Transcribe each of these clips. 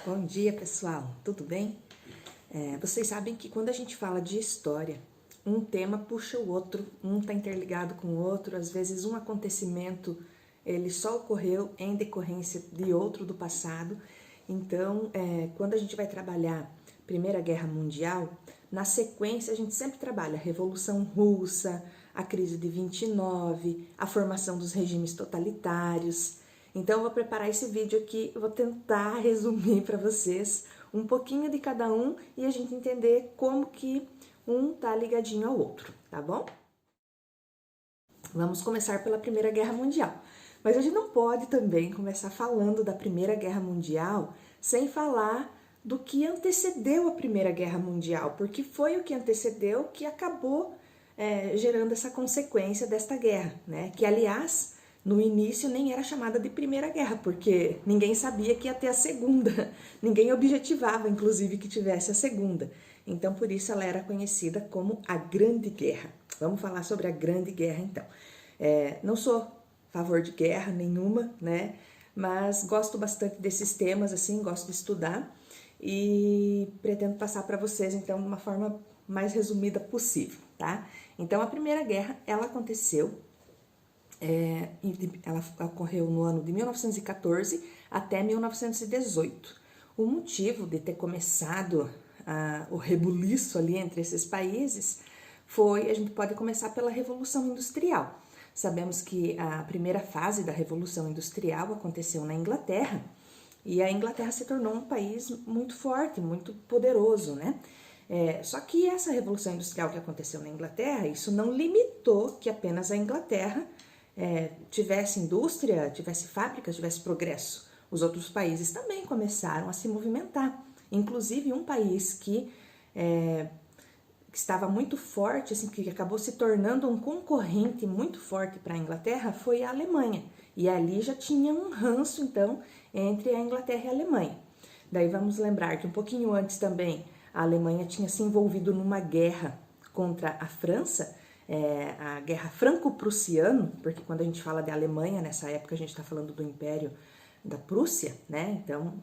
Bom dia, pessoal. Tudo bem? Vocês sabem que quando a gente fala de história, um tema puxa o outro, um está interligado com o outro. Às vezes um acontecimento ele só ocorreu em decorrência de outro do passado. Então, quando a gente vai trabalhar Primeira Guerra Mundial, na sequência a gente sempre trabalha a Revolução Russa, a crise de 29, a formação dos regimes totalitários. Então eu vou preparar esse vídeo aqui, eu vou tentar resumir para vocês um pouquinho de cada um e a gente entender como que um tá ligadinho ao outro, tá bom? Vamos começar pela Primeira Guerra Mundial. Mas a gente não pode também começar falando da Primeira Guerra Mundial sem falar do que antecedeu a Primeira Guerra Mundial, porque foi o que antecedeu que acabou gerando essa consequência desta guerra, né? Que, aliás, no início nem era chamada de Primeira Guerra, porque ninguém sabia que ia ter a Segunda. Ninguém objetivava, inclusive, que tivesse a Segunda. Então, por isso ela era conhecida como a Grande Guerra. Vamos falar sobre a Grande Guerra, então. Não sou a favor de guerra nenhuma, né? Mas gosto bastante desses temas, assim, gosto de estudar. E pretendo passar para vocês, então, de uma forma mais resumida possível, tá? Então, a Primeira Guerra, ela aconteceu... ela ocorreu no ano de 1914 até 1918. O motivo de ter começado o rebuliço ali entre esses países foi, a gente pode começar pela Revolução Industrial. Sabemos que a primeira fase da Revolução Industrial aconteceu na Inglaterra, e a Inglaterra se tornou um país muito forte, muito poderoso, né? Só que essa Revolução Industrial que aconteceu na Inglaterra, isso não limitou que apenas a Inglaterra tivesse indústria, tivesse fábricas, tivesse progresso. Os outros países também começaram a se movimentar. Inclusive um país que estava muito forte, assim, que acabou se tornando um concorrente muito forte para a Inglaterra, foi a Alemanha. E ali já tinha um ranço, então, entre a Inglaterra e a Alemanha. Daí vamos lembrar que um pouquinho antes também a Alemanha tinha se envolvido numa guerra contra a França, a Guerra Franco-Prussiana, porque quando a gente fala de Alemanha, nessa época a gente está falando do Império da Prússia, né? Então,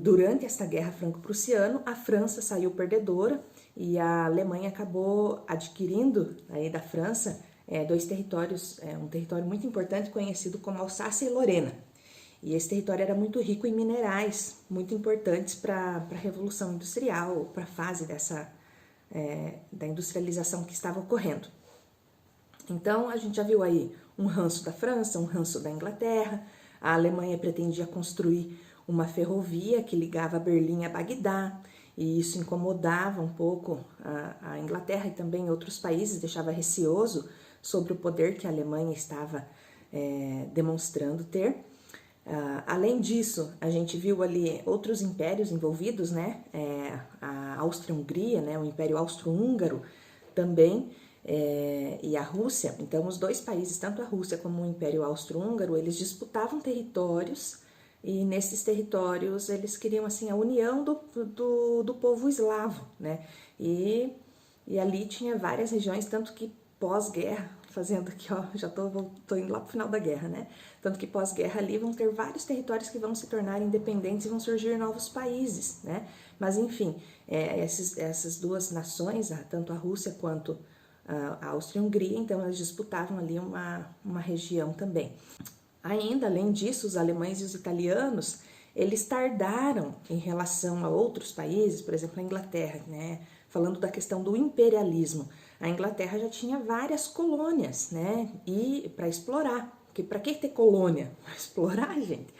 durante esta Guerra Franco-Prussiana, a França saiu perdedora e a Alemanha acabou adquirindo aí da França dois territórios, um território muito importante conhecido como Alsácia e Lorena. E esse território era muito rico em minerais, muito importantes para a Revolução Industrial, para a fase da industrialização que estava ocorrendo. Então, a gente já viu aí um ranço da França, um ranço da Inglaterra. A Alemanha pretendia construir uma ferrovia que ligava Berlim a Bagdá, e isso incomodava um pouco a Inglaterra e também outros países, deixava receoso sobre o poder que a Alemanha estava demonstrando ter. Além disso, a gente viu ali outros impérios envolvidos, né? A Áustria-Hungria, né? O Império Austro-Húngaro também, e a Rússia. Então, os dois países, tanto a Rússia como o Império Austro-Húngaro, eles disputavam territórios, e nesses territórios eles queriam, assim, a união do povo eslavo, né? E ali tinha várias regiões, tanto que pós-guerra, fazendo aqui, ó, já tô indo lá pro final da guerra, né? Tanto que pós-guerra ali vão ter vários territórios que vão se tornar independentes e vão surgir novos países, né? Mas enfim, essas duas nações, tanto a Rússia quanto a Áustria-Hungria, então elas disputavam ali uma região também. Ainda, além disso, os alemães e os italianos, eles tardaram em relação a outros países, por exemplo, a Inglaterra, né? Falando da questão do imperialismo. A Inglaterra já tinha várias colônias, né? E para explorar. Porque para que ter colônia? Para explorar, gente.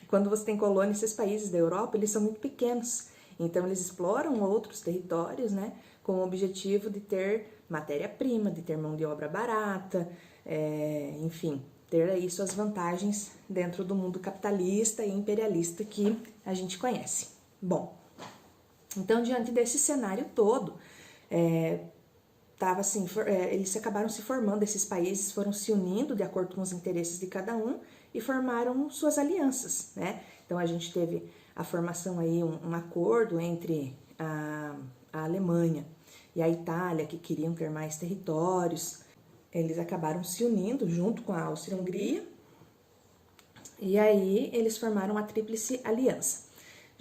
Quando você tem colônia, esses países da Europa, eles são muito pequenos. Então, eles exploram outros territórios, né? Com o objetivo de ter matéria-prima, de ter mão de obra barata, enfim, ter aí suas vantagens dentro do mundo capitalista e imperialista que a gente conhece. Bom, então, diante desse cenário todo, assim, eles acabaram se formando, esses países foram se unindo de acordo com os interesses de cada um e formaram suas alianças, né? Então, a gente teve a formação aí, um acordo entre a Alemanha e a Itália, que queriam ter mais territórios. Eles acabaram se unindo junto com a Áustria-Hungria, e aí eles formaram a Tríplice Aliança.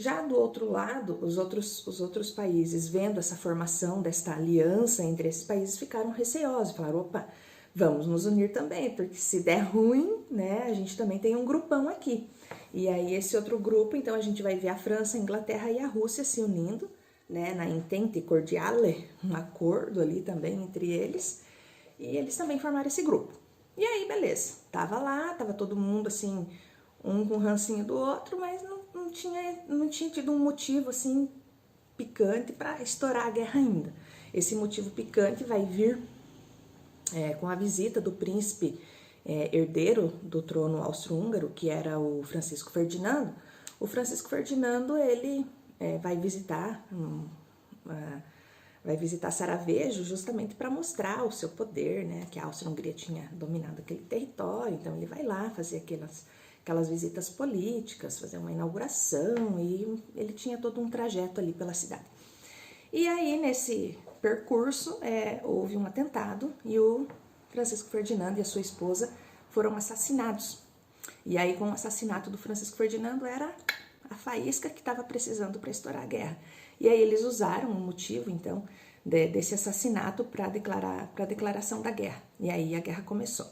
Já do outro lado, os outros países, vendo essa formação desta aliança entre esses países, ficaram receosos, falaram, opa, vamos nos unir também, porque se der ruim, né, a gente também tem um grupão aqui. E aí esse outro grupo, então a gente vai ver a França, a Inglaterra e a Rússia se unindo, né, na Entente Cordiale, um acordo ali também entre eles, e eles também formaram esse grupo. E aí, beleza, tava todo mundo assim, um com o rancinho do outro, mas não tinha tido um motivo assim picante para estourar a guerra ainda. Esse motivo picante vai vir com a visita do príncipe herdeiro do trono austro-húngaro, que era o Francisco Ferdinando. O Francisco Ferdinando, ele vai visitar Sarajevo justamente para mostrar o seu poder, né, que a Áustria-Hungria tinha dominado aquele território, então ele vai lá fazer aquelas visitas políticas, fazer uma inauguração, e ele tinha todo um trajeto ali pela cidade. E aí, nesse percurso, houve um atentado e o Francisco Ferdinando e a sua esposa foram assassinados. E aí, com o assassinato do Francisco Ferdinando, era a faísca que estava precisando para estourar a guerra. E aí eles usaram o motivo, então, desse assassinato para a declaração da guerra. E aí a guerra começou.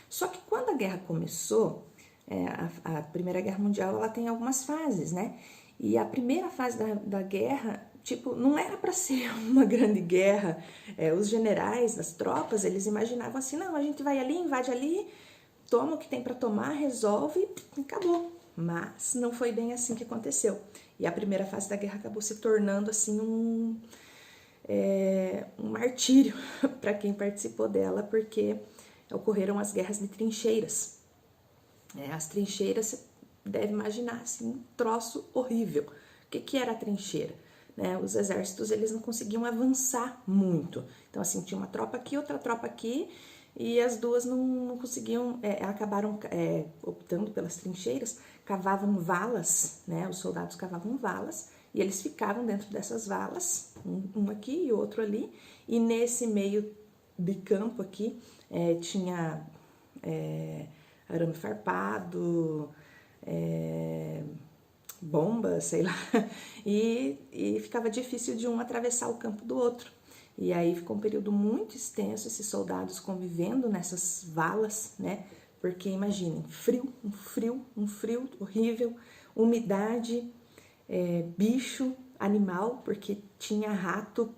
Só que quando a guerra começou, a Primeira Guerra Mundial, ela tem algumas fases, né? E a primeira fase da guerra, tipo, não era para ser uma grande guerra. Os generais das tropas, eles imaginavam assim, não, a gente vai ali, invade ali, toma o que tem para tomar, resolve e acabou. Mas não foi bem assim que aconteceu. E a primeira fase da guerra acabou se tornando assim um martírio para quem participou dela, porque ocorreram as guerras de trincheiras. As trincheiras, você deve imaginar, assim, um troço horrível. O que era a trincheira? Os exércitos, eles não conseguiam avançar muito. Então, assim, tinha uma tropa aqui, outra tropa aqui, e as duas não conseguiam, acabaram optando pelas trincheiras, cavavam valas, né? Os soldados cavavam valas, e eles ficavam dentro dessas valas, um aqui e outro ali, e nesse meio de campo aqui tinha arame farpado, bomba, sei lá, e ficava difícil de um atravessar o campo do outro. E aí ficou um período muito extenso, esses soldados convivendo nessas valas, né? Porque imaginem, um frio horrível, umidade, bicho, animal, porque tinha rato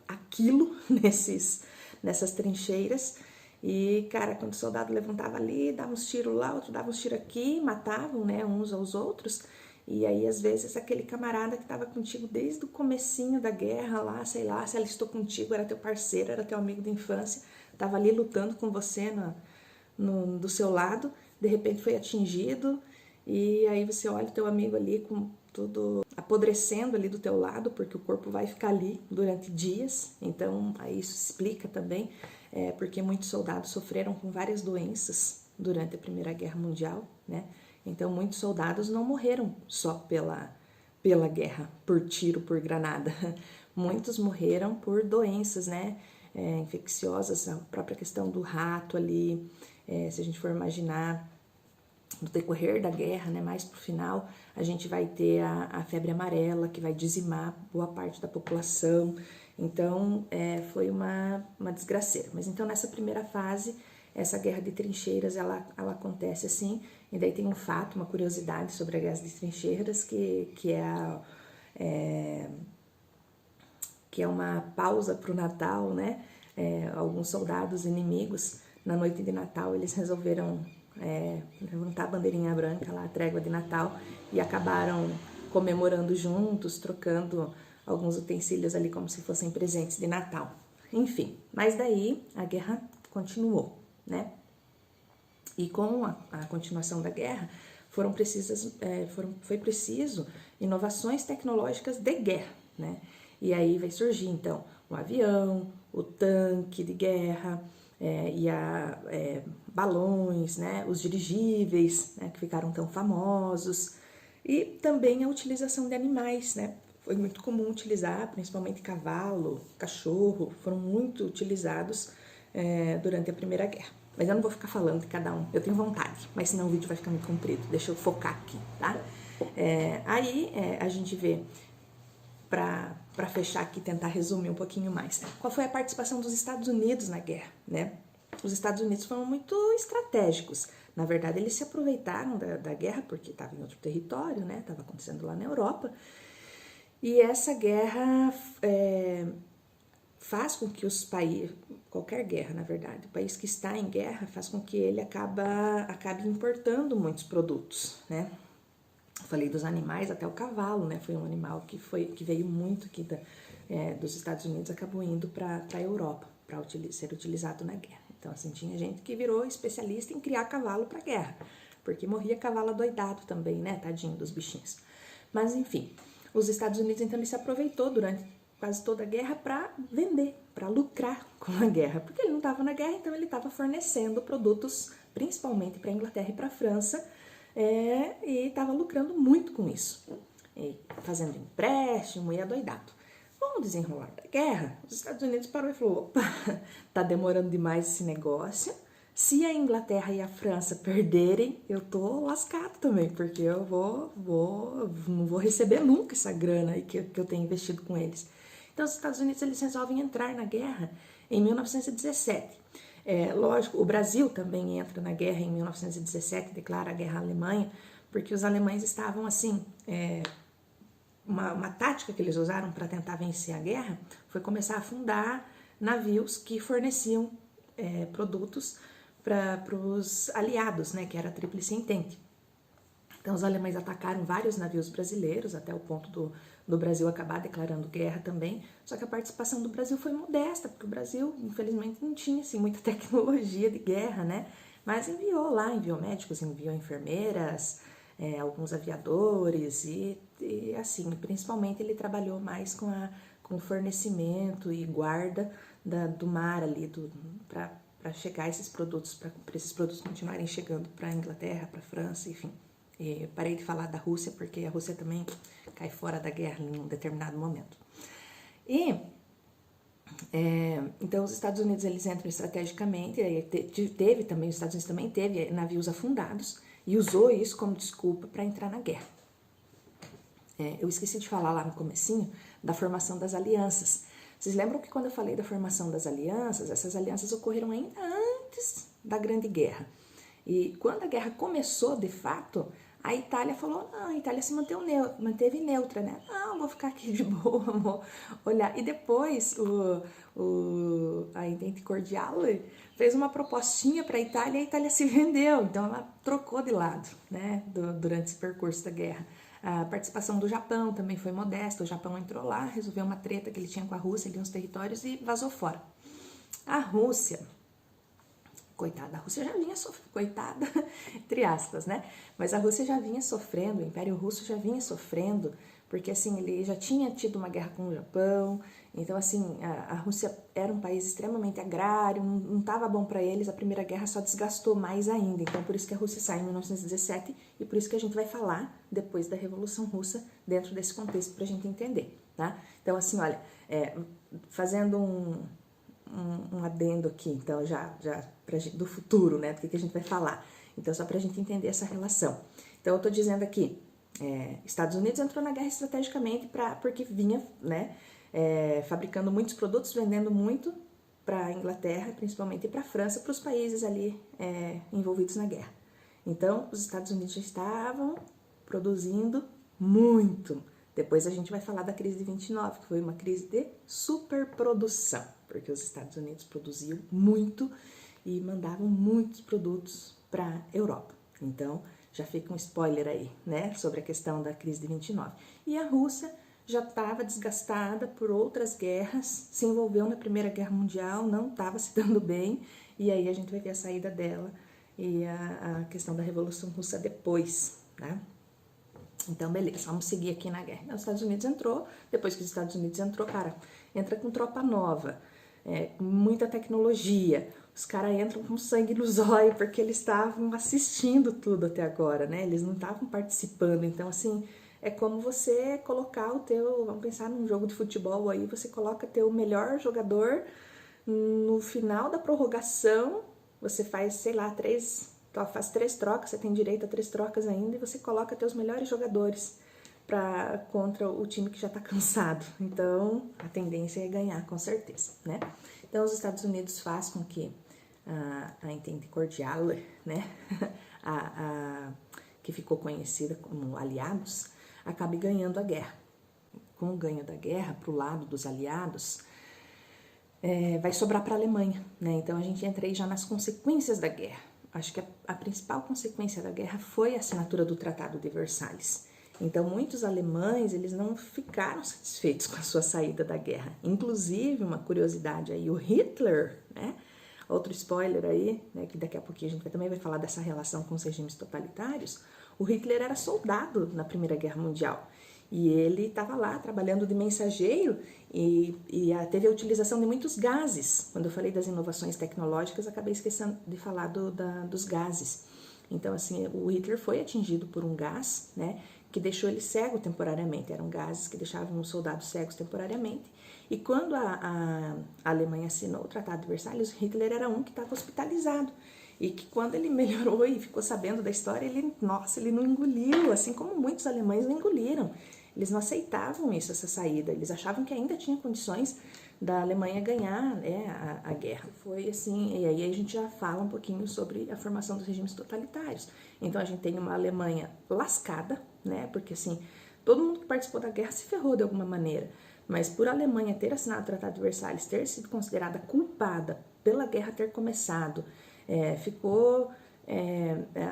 a quilo nessas trincheiras. E, cara, quando o soldado levantava ali, dava uns tiros lá, outro dava uns tiros aqui, matavam, né, uns aos outros. E aí, às vezes, aquele camarada que estava contigo desde o comecinho da guerra lá, sei lá, se alistou contigo, era teu parceiro, era teu amigo de infância, estava ali lutando com você do seu lado, de repente foi atingido, e aí você olha o teu amigo ali com tudo apodrecendo ali do teu lado, porque o corpo vai ficar ali durante dias. Então, aí isso explica também porque muitos soldados sofreram com várias doenças durante a Primeira Guerra Mundial, né? Então, muitos soldados não morreram só pela guerra, por tiro, por granada. Muitos morreram por doenças, né? Infecciosas, a própria questão do rato ali. Se a gente for imaginar, no decorrer da guerra, né, mais pro final, a gente vai ter a febre amarela, que vai dizimar boa parte da população. Então, foi uma desgraceira. Mas então, nessa primeira fase, essa guerra de trincheiras, ela acontece assim. E daí tem um fato, uma curiosidade sobre a guerra de trincheiras, que é uma pausa para o Natal, né? Alguns soldados inimigos, na noite de Natal, eles resolveram levantar a bandeirinha branca lá, a trégua de Natal, e acabaram comemorando juntos, trocando alguns utensílios ali como se fossem presentes de Natal. Enfim, mas daí a guerra continuou, né? E com a continuação da guerra, foi preciso inovações tecnológicas de guerra, né? E aí vai surgir, então, o avião, o tanque de guerra, balões, né? Os dirigíveis, né? Que ficaram tão famosos. E também a utilização de animais, né? Foi muito comum utilizar, principalmente cavalo, cachorro, foram muito utilizados durante a Primeira Guerra. Mas eu não vou ficar falando de cada um, eu tenho vontade, mas senão o vídeo vai ficar muito comprido. Deixa eu focar aqui, tá? A gente vê, para fechar aqui, tentar resumir um pouquinho mais, qual foi a participação dos Estados Unidos na guerra, né? Os Estados Unidos foram muito estratégicos. Na verdade, eles se aproveitaram da guerra, porque estava em outro território, né? Estava acontecendo lá na Europa. E essa guerra faz com que os países, qualquer guerra, na verdade, o país que está em guerra faz com que ele acabe importando muitos produtos, né? Eu falei dos animais, até o cavalo, né? Foi um animal que veio muito aqui dos Estados Unidos, acabou indo para a Europa para ser utilizado na guerra. Então, assim, tinha gente que virou especialista em criar cavalo para guerra, porque morria cavalo adoidado também, né? Tadinho dos bichinhos. Mas, enfim, os Estados Unidos, então, ele se aproveitou durante quase toda a guerra para vender, para lucrar com a guerra, porque ele não estava na guerra, então ele estava fornecendo produtos, principalmente para a Inglaterra e para a França, e estava lucrando muito com isso, e fazendo empréstimo e adoidado. Com o desenrolar da guerra, os Estados Unidos parou e falou, opa, tá demorando demais esse negócio, se a Inglaterra e a França perderem, eu tô lascado também, porque eu não vou receber nunca essa grana aí que eu tenho investido com eles. Então, os Estados Unidos, eles resolvem entrar na guerra em 1917. Lógico, o Brasil também entra na guerra em 1917, declara a guerra à Alemanha, porque os alemães estavam, assim, uma tática que eles usaram para tentar vencer a guerra foi começar a fundar navios que forneciam produtos para os aliados, né, que era a Tríplice Entente. Então, os alemães atacaram vários navios brasileiros, até o ponto do Brasil acabar declarando guerra também, só que a participação do Brasil foi modesta, porque o Brasil, infelizmente, não tinha assim, muita tecnologia de guerra, né? Mas enviou médicos, enviou enfermeiras, alguns aviadores e assim, principalmente ele trabalhou mais com o fornecimento e guarda do mar ali, para chegar esses produtos, para esses produtos continuarem chegando para a Inglaterra, para a França, enfim. E parei de falar da Rússia, porque a Rússia também cai fora da guerra em um determinado momento. Então, os Estados Unidos, eles entram estrategicamente, teve também, os Estados Unidos também teve navios afundados, e usou isso como desculpa para entrar na guerra. Eu esqueci de falar lá no comecinho da formação das alianças. Vocês lembram que quando eu falei da formação das alianças, essas alianças ocorreram ainda antes da Grande Guerra. E quando a guerra começou, de fato, a Itália falou, não, a Itália se manteve neutra, né? Não, vou ficar aqui de boa, vou olhar. E depois a Entente Cordial fez uma propostinha para a Itália e a Itália se vendeu. Então ela trocou de lado, né, durante esse percurso da guerra. A participação do Japão também foi modesta. O Japão entrou lá, resolveu uma treta que ele tinha com a Rússia, ali uns territórios, e vazou fora. A Rússia... Coitada, a Rússia já vinha sofrendo, coitada, entre aspas, né? Mas a Rússia já vinha sofrendo, o Império Russo já vinha sofrendo, porque assim, ele já tinha tido uma guerra com o Japão, então assim, a Rússia era um país extremamente agrário, não estava bom para eles, a Primeira Guerra só desgastou mais ainda, então por isso que a Rússia sai em 1917 e por isso que a gente vai falar depois da Revolução Russa dentro desse contexto para a gente entender, tá? Então assim, olha, fazendo um adendo aqui, então já do futuro, né, do que a gente vai falar. Então, só para a gente entender essa relação. Então, eu estou dizendo aqui, Estados Unidos entrou na guerra estrategicamente porque vinha, né, fabricando muitos produtos, vendendo muito para a Inglaterra, principalmente, e para a França, para os países ali envolvidos na guerra. Então, os Estados Unidos já estavam produzindo muito. Depois a gente vai falar da crise de 29, que foi uma crise de superprodução, porque os Estados Unidos produziam muito e mandavam muitos produtos para a Europa. Então, já fica um spoiler aí, né, sobre a questão da crise de 29. E a Rússia já estava desgastada por outras guerras, se envolveu na Primeira Guerra Mundial, não estava se dando bem, e aí a gente vai ver a saída dela e a questão da Revolução Russa depois, né? Então, beleza, vamos seguir aqui na guerra. Os Estados Unidos entrou, depois que os Estados Unidos entrou, cara, entra com tropa nova, muita tecnologia, os caras entram com sangue no zóio, porque eles estavam assistindo tudo até agora, né? Eles não estavam participando, então, assim, é como você colocar vamos pensar num jogo de futebol aí, você coloca teu melhor jogador no final da prorrogação, você faz, sei lá, faz 3 trocas, você tem direito a 3 trocas ainda, e você coloca teus melhores jogadores contra o time que já está cansado. Então, a tendência é ganhar, com certeza, né? Então, os Estados Unidos faz com que a Entente Cordial, né, que ficou conhecida como aliados, acabe ganhando a guerra. Com o ganho da guerra, para o lado dos aliados, vai sobrar para a Alemanha, né? Então, a gente entra aí já nas consequências da guerra. Acho que a principal consequência da guerra foi a assinatura do Tratado de Versalhes. Então, muitos alemães, eles não ficaram satisfeitos com a sua saída da guerra. Inclusive, uma curiosidade aí, o Hitler, né? Outro spoiler aí, né, que daqui a pouquinho a gente também vai falar dessa relação com os regimes totalitários. O Hitler era soldado na Primeira Guerra Mundial. E ele estava lá trabalhando de mensageiro e teve a utilização de muitos gases. Quando eu falei das inovações tecnológicas, acabei esquecendo de falar dos gases. Então, assim, o Hitler foi atingido por um gás, né, que deixou ele cego temporariamente. Eram gases que deixavam os soldados cegos temporariamente. E quando a Alemanha assinou o Tratado de Versalhes, Hitler era um que estava hospitalizado. E que quando ele melhorou e ficou sabendo da história, ele não engoliu, assim como muitos alemães não engoliram. Eles não aceitavam isso, essa saída. Eles achavam que ainda tinha condições da Alemanha ganhar, né, a guerra. Foi assim, e aí a gente já fala um pouquinho sobre a formação dos regimes totalitários. Então a gente tem uma Alemanha lascada, né, porque assim, todo mundo que participou da guerra se ferrou de alguma maneira. Mas por a Alemanha ter assinado o Tratado de Versalhes, ter sido considerada culpada pela guerra ter começado,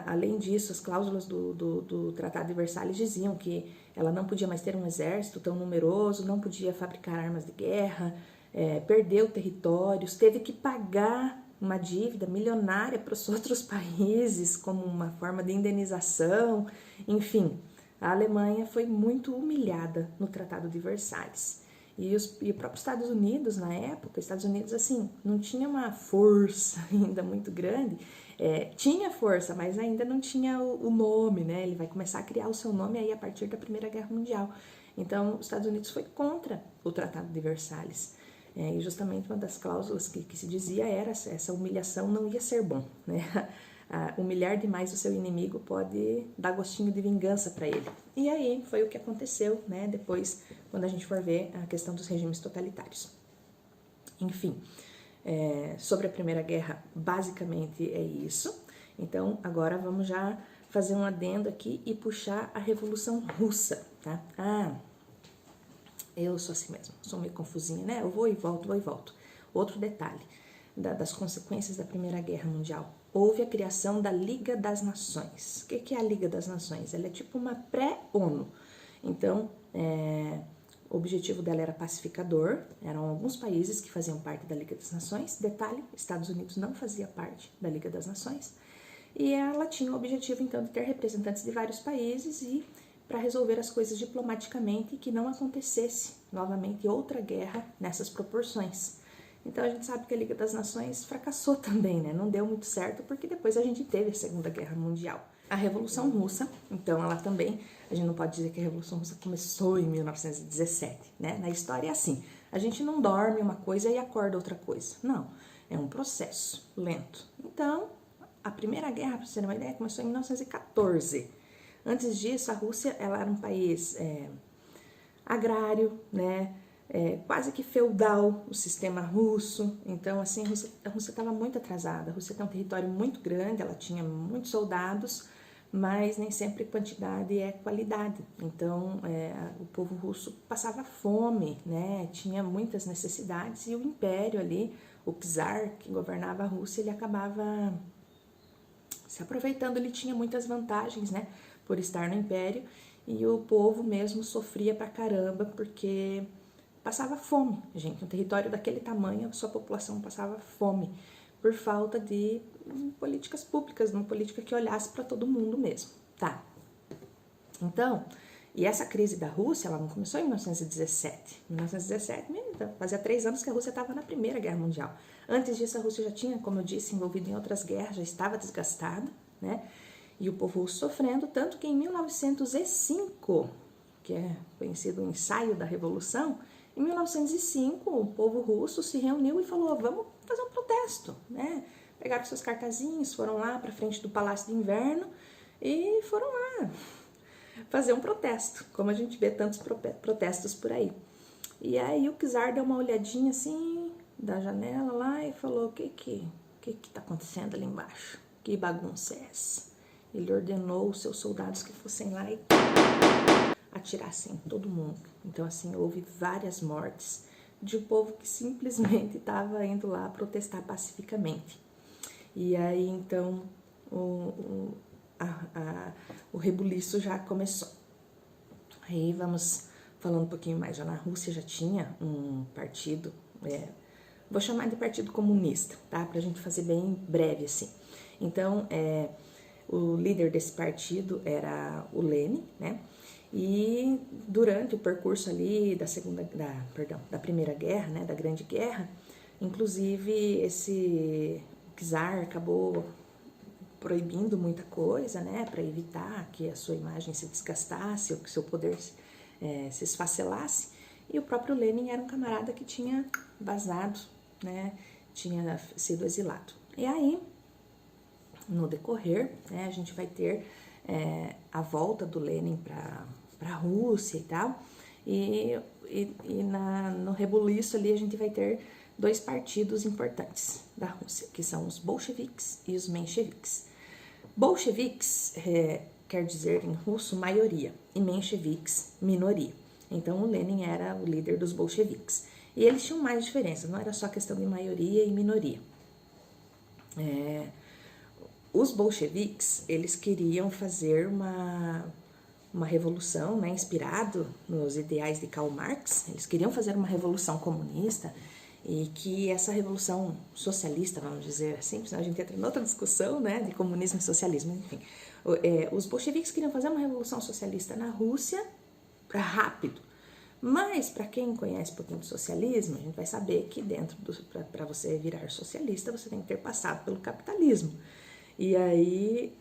além disso, as cláusulas do Tratado de Versalhes diziam que ela não podia mais ter um exército tão numeroso, não podia fabricar armas de guerra, perdeu territórios, teve que pagar uma dívida milionária para os outros países como uma forma de indenização. Enfim, a Alemanha foi muito humilhada no Tratado de Versalhes. E o próprio Estados Unidos, na época, Estados Unidos, assim, não tinha uma força ainda muito grande. Tinha força, mas ainda não tinha o nome, né? Ele vai começar a criar o seu nome aí a partir da Primeira Guerra Mundial. Então, os Estados Unidos foi contra o Tratado de Versalhes. E justamente uma das cláusulas que se dizia era essa humilhação não ia ser bom, né? Humilhar demais o seu inimigo pode dar gostinho de vingança para ele. E aí foi o que aconteceu, né? Depois, quando a gente for ver a questão dos regimes totalitários. Enfim, sobre a Primeira Guerra, basicamente é isso. Então, agora vamos já fazer um adendo aqui e puxar a Revolução Russa, tá? Eu sou assim mesmo, sou meio confusinha, né? Eu vou e volto. Outro detalhe das consequências da Primeira Guerra Mundial. Houve a criação da Liga das Nações. O que é a Liga das Nações? Ela é tipo uma pré-ONU. Então, o objetivo dela era pacificador. Eram alguns países que faziam parte da Liga das Nações. Detalhe, Estados Unidos não fazia parte da Liga das Nações. E ela tinha o objetivo, então, de ter representantes de vários países e para resolver as coisas diplomaticamente e que não acontecesse novamente outra guerra nessas proporções. Então a gente sabe que a Liga das Nações fracassou também, né? Não deu muito certo porque depois a gente teve a Segunda Guerra Mundial. A Revolução Russa, então ela também, a gente não pode dizer que a Revolução Russa começou em 1917, né? Na história é assim, a gente não dorme uma coisa e acorda outra coisa. Não, é um processo lento. Então, a Primeira Guerra, para você ter uma ideia, começou em 1914. Antes disso, a Rússia ela era um país agrário, né? Quase que feudal, o sistema russo. Então, assim, a Rússia estava muito atrasada. A Rússia tem um território muito grande, ela tinha muitos soldados, mas nem sempre quantidade é qualidade. Então, o povo russo passava fome, né? Tinha muitas necessidades e o império ali, o czar que governava a Rússia, ele acabava se aproveitando, ele tinha muitas vantagens, né? Por estar no império, e o povo mesmo sofria pra caramba, porque passava fome, gente. Um território daquele tamanho, a sua população passava fome, por falta de políticas públicas, uma política que olhasse para todo mundo mesmo, tá? Então, e essa crise da Rússia, ela não começou em 1917. Em 1917, fazia 3 anos que a Rússia estava na Primeira Guerra Mundial. Antes disso, a Rússia já tinha, como eu disse, envolvido em outras guerras, já estava desgastada, né? E o povo russo sofrendo, tanto que em 1905, que é conhecido o ensaio da Revolução, em 1905 o povo russo se reuniu e falou, vamos fazer um protesto, né? pegaram seus cartazinhos, foram lá para frente do Palácio de Inverno e foram lá fazer um protesto, como a gente vê tantos protestos por aí. E aí o czar deu uma olhadinha assim da janela lá e falou: o que tá acontecendo ali embaixo? Que bagunça é essa? Ele ordenou os seus soldados que fossem lá e atirassem em todo mundo. Então assim, houve várias mortes de um povo que simplesmente estava indo lá protestar pacificamente. E aí então o rebuliço já começou. Aí vamos falando um pouquinho mais. Já na Rússia já tinha um partido, vou chamar de Partido Comunista, tá? Pra gente fazer bem breve assim. Então, o líder desse partido era o Lenin, né? E durante o percurso ali da Primeira Guerra, né, da Grande Guerra, inclusive esse czar acabou proibindo muita coisa, né, para evitar que a sua imagem se desgastasse ou que seu poder se esfacelasse. E o próprio Lenin era um camarada que tinha vazado, né, tinha sido exilado. E aí, no decorrer, né, a gente vai ter a volta do Lenin para a Rússia e tal, e no rebuliço ali a gente vai ter dois partidos importantes da Rússia, que são os bolcheviques e os mencheviques. Bolcheviques quer dizer em russo maioria, e mencheviques minoria. Então o Lenin era o líder dos bolcheviques. E eles tinham mais diferença, não era só questão de maioria e minoria. Os bolcheviques, eles queriam fazer uma revolução, né, inspirado nos ideais de Karl Marx. Eles queriam fazer uma revolução comunista e que essa revolução socialista, vamos dizer assim, senão a gente entra em outra discussão, né, de comunismo e socialismo, enfim. Os bolcheviques queriam fazer uma revolução socialista na Rússia rápido. Mas, para quem conhece um pouquinho de socialismo, a gente vai saber que para você virar socialista, você tem que ter passado pelo capitalismo. E daí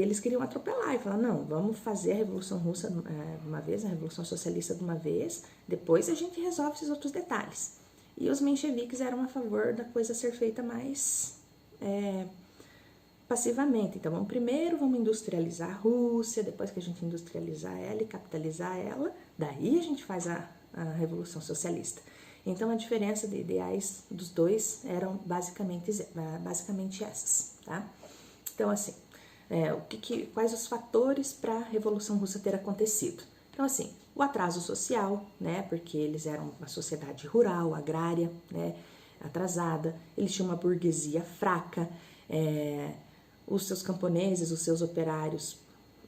eles queriam atropelar e falar: não, vamos fazer a Revolução Russa de uma vez, a Revolução Socialista de uma vez, depois a gente resolve esses outros detalhes. E os mencheviques eram a favor da coisa ser feita mais passivamente. Então, primeiro vamos industrializar a Rússia, depois que a gente industrializar ela e capitalizar ela, daí a gente faz a Revolução Socialista. Então, a diferença de ideais dos dois eram basicamente essas, tá? Então, assim, quais os fatores para a Revolução Russa ter acontecido? Então, assim, o atraso social, né, porque eles eram uma sociedade rural, agrária, né, atrasada, eles tinham uma burguesia fraca, os seus camponeses, os seus operários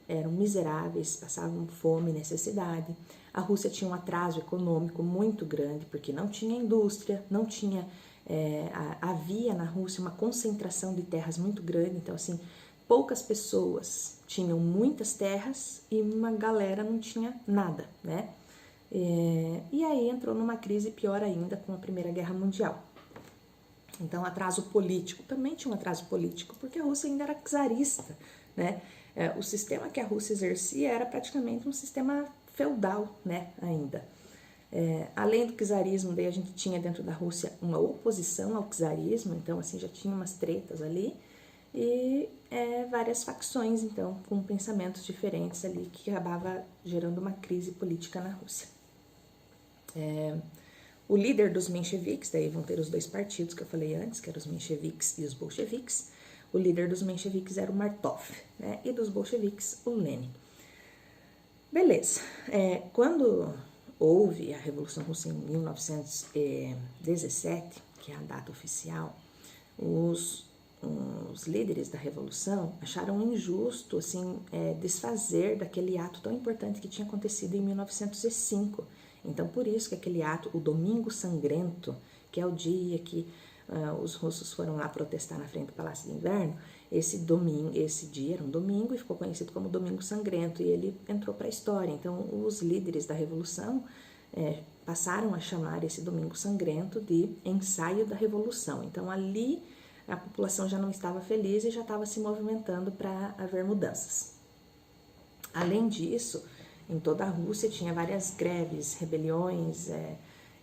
eram miseráveis, passavam fome e necessidade. A Rússia tinha um atraso econômico muito grande, porque não tinha indústria, não tinha... havia na Rússia uma concentração de terras muito grande, então, assim, poucas pessoas tinham muitas terras e uma galera não tinha nada, né? E aí entrou numa crise pior ainda com a Primeira Guerra Mundial. Então, atraso político, também tinha um atraso político, porque a Rússia ainda era czarista, né? O sistema que a Rússia exercia era praticamente um sistema feudal, né, ainda. Além do czarismo, daí a gente tinha dentro da Rússia uma oposição ao czarismo, então assim, já tinha umas tretas ali, e várias facções, então, com pensamentos diferentes ali, que acabava gerando uma crise política na Rússia. O líder dos mencheviques, daí vão ter os dois partidos que eu falei antes, que eram os mencheviques e os bolcheviques. O líder dos mencheviques era o Martov, né, e dos bolcheviques, o Lenin. Beleza, quando houve a Revolução Russa em 1917, que é a data oficial, os líderes da Revolução acharam injusto assim, desfazer daquele ato tão importante que tinha acontecido em 1905. Então, por isso que aquele ato, o Domingo Sangrento, que é o dia que os russos foram lá protestar na frente do Palácio de Inverno, esse dia era um domingo e ficou conhecido como Domingo Sangrento, e ele entrou para a história. Então, os líderes da Revolução passaram a chamar esse Domingo Sangrento de ensaio da Revolução. Então, ali a população já não estava feliz e já estava se movimentando para haver mudanças. Além disso, em toda a Rússia tinha várias greves, rebeliões,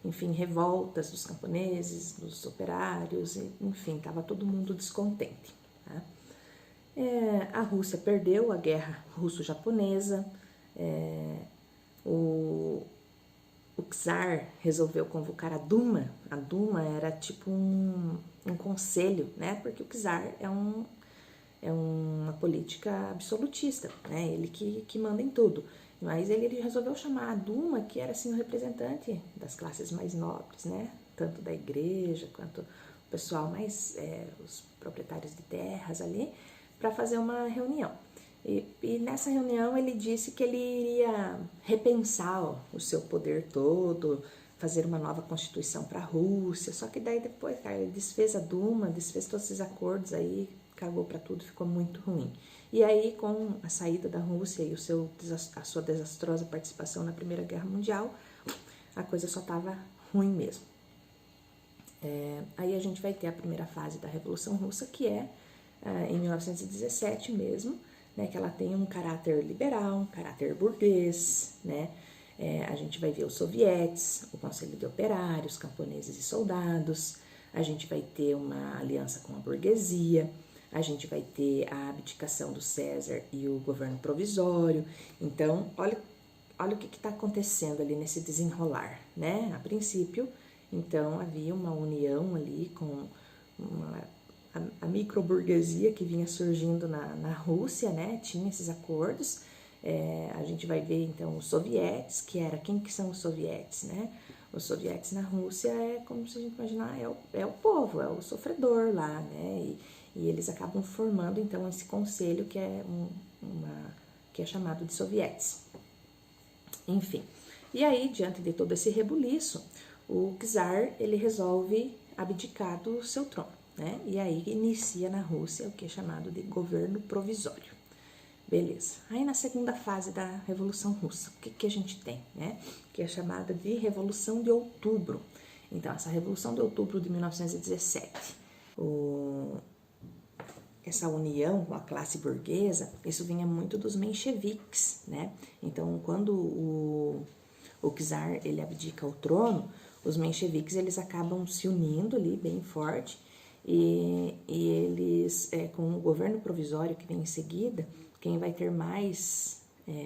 enfim, revoltas dos camponeses, dos operários, enfim, estava todo mundo descontente. Tá? A Rússia perdeu a guerra russo-japonesa, o czar resolveu convocar a Duma. A Duma era tipo um conselho, né? Porque o czar é uma política absolutista, né? Ele que manda em tudo. Mas ele resolveu chamar a Duma, que era assim o representante das classes mais nobres, né? Tanto da igreja quanto o pessoal mais, os proprietários de terras ali, para fazer uma reunião. E nessa reunião ele disse que ele iria repensar o seu poder todo, fazer uma nova constituição para a Rússia, só que daí depois, cara, ele desfez a Duma, desfez todos esses acordos aí, cagou para tudo, ficou muito ruim. E aí, com a saída da Rússia e a sua desastrosa participação na Primeira Guerra Mundial, a coisa só estava ruim mesmo. Aí a gente vai ter a primeira fase da Revolução Russa, que em 1917 mesmo, né, que ela tem um caráter liberal, um caráter burguês, né? A gente vai ver os sovietes, o Conselho de Operários, camponeses e soldados, a gente vai ter uma aliança com a burguesia, a gente vai ter a abdicação do César e o governo provisório. Então, olha o que está acontecendo ali nesse desenrolar, né? A princípio, então, havia uma união ali com a microburguesia que vinha surgindo na Rússia, né? Tinha esses acordos. A gente vai ver, então, os sovietes, quem que são os sovietes, né? Os sovietes na Rússia como se a gente imaginar, é o povo, é o sofredor lá, né? E eles acabam formando, então, esse conselho que é chamado de sovietes. Enfim, e aí, diante de todo esse rebuliço, o czar, ele resolve abdicar do seu trono, né? E aí inicia na Rússia o que é chamado de governo provisório. Beleza. Aí na segunda fase da Revolução Russa, o que a gente tem, né? Que é chamada de Revolução de Outubro. Então, essa Revolução de Outubro de 1917, essa união com a classe burguesa, isso vinha muito dos mencheviques, né? Então, quando o czar, ele abdica o trono, os mencheviques, eles acabam se unindo ali bem forte e eles, com o governo provisório que vem em seguida, quem vai ter mais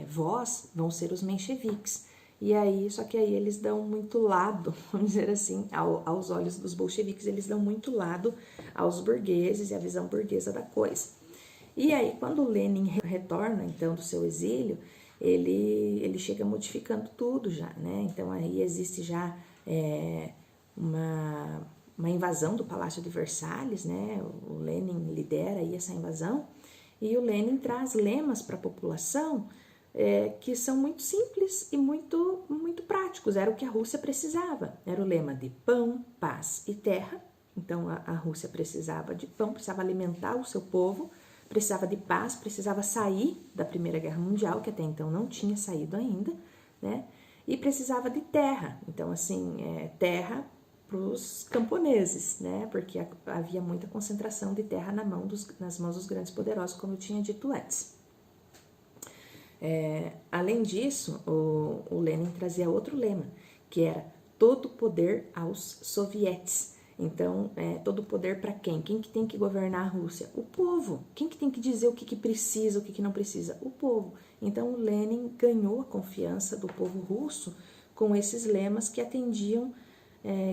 voz vão ser os mencheviques. E aí, só que aí eles dão muito lado, vamos dizer assim, aos olhos dos bolcheviques, eles dão muito lado aos burgueses e à visão burguesa da coisa. E aí, quando Lenin retorna, então, do seu exílio, ele chega modificando tudo já, né? Então, aí existe já uma invasão do Palácio de Versalhes, né? O Lenin lidera aí essa invasão, e o Lenin traz lemas para a população que são muito simples e muito, muito práticos. Era o que a Rússia precisava. Era o lema de pão, paz e terra. Então, a Rússia precisava de pão, precisava alimentar o seu povo, precisava de paz, precisava sair da Primeira Guerra Mundial, que até então não tinha saído ainda, né? E precisava de terra. Então, assim, terra para os camponeses, né? Porque havia muita concentração de terra nas mãos dos grandes poderosos, como eu tinha dito antes. Além disso, o Lenin trazia outro lema, que era todo poder aos sovietes. Então, todo poder para quem? Quem que tem que governar a Rússia? O povo. Quem que tem que dizer o que precisa, o que não precisa? O povo. Então, o Lenin ganhou a confiança do povo russo com esses lemas que atendiam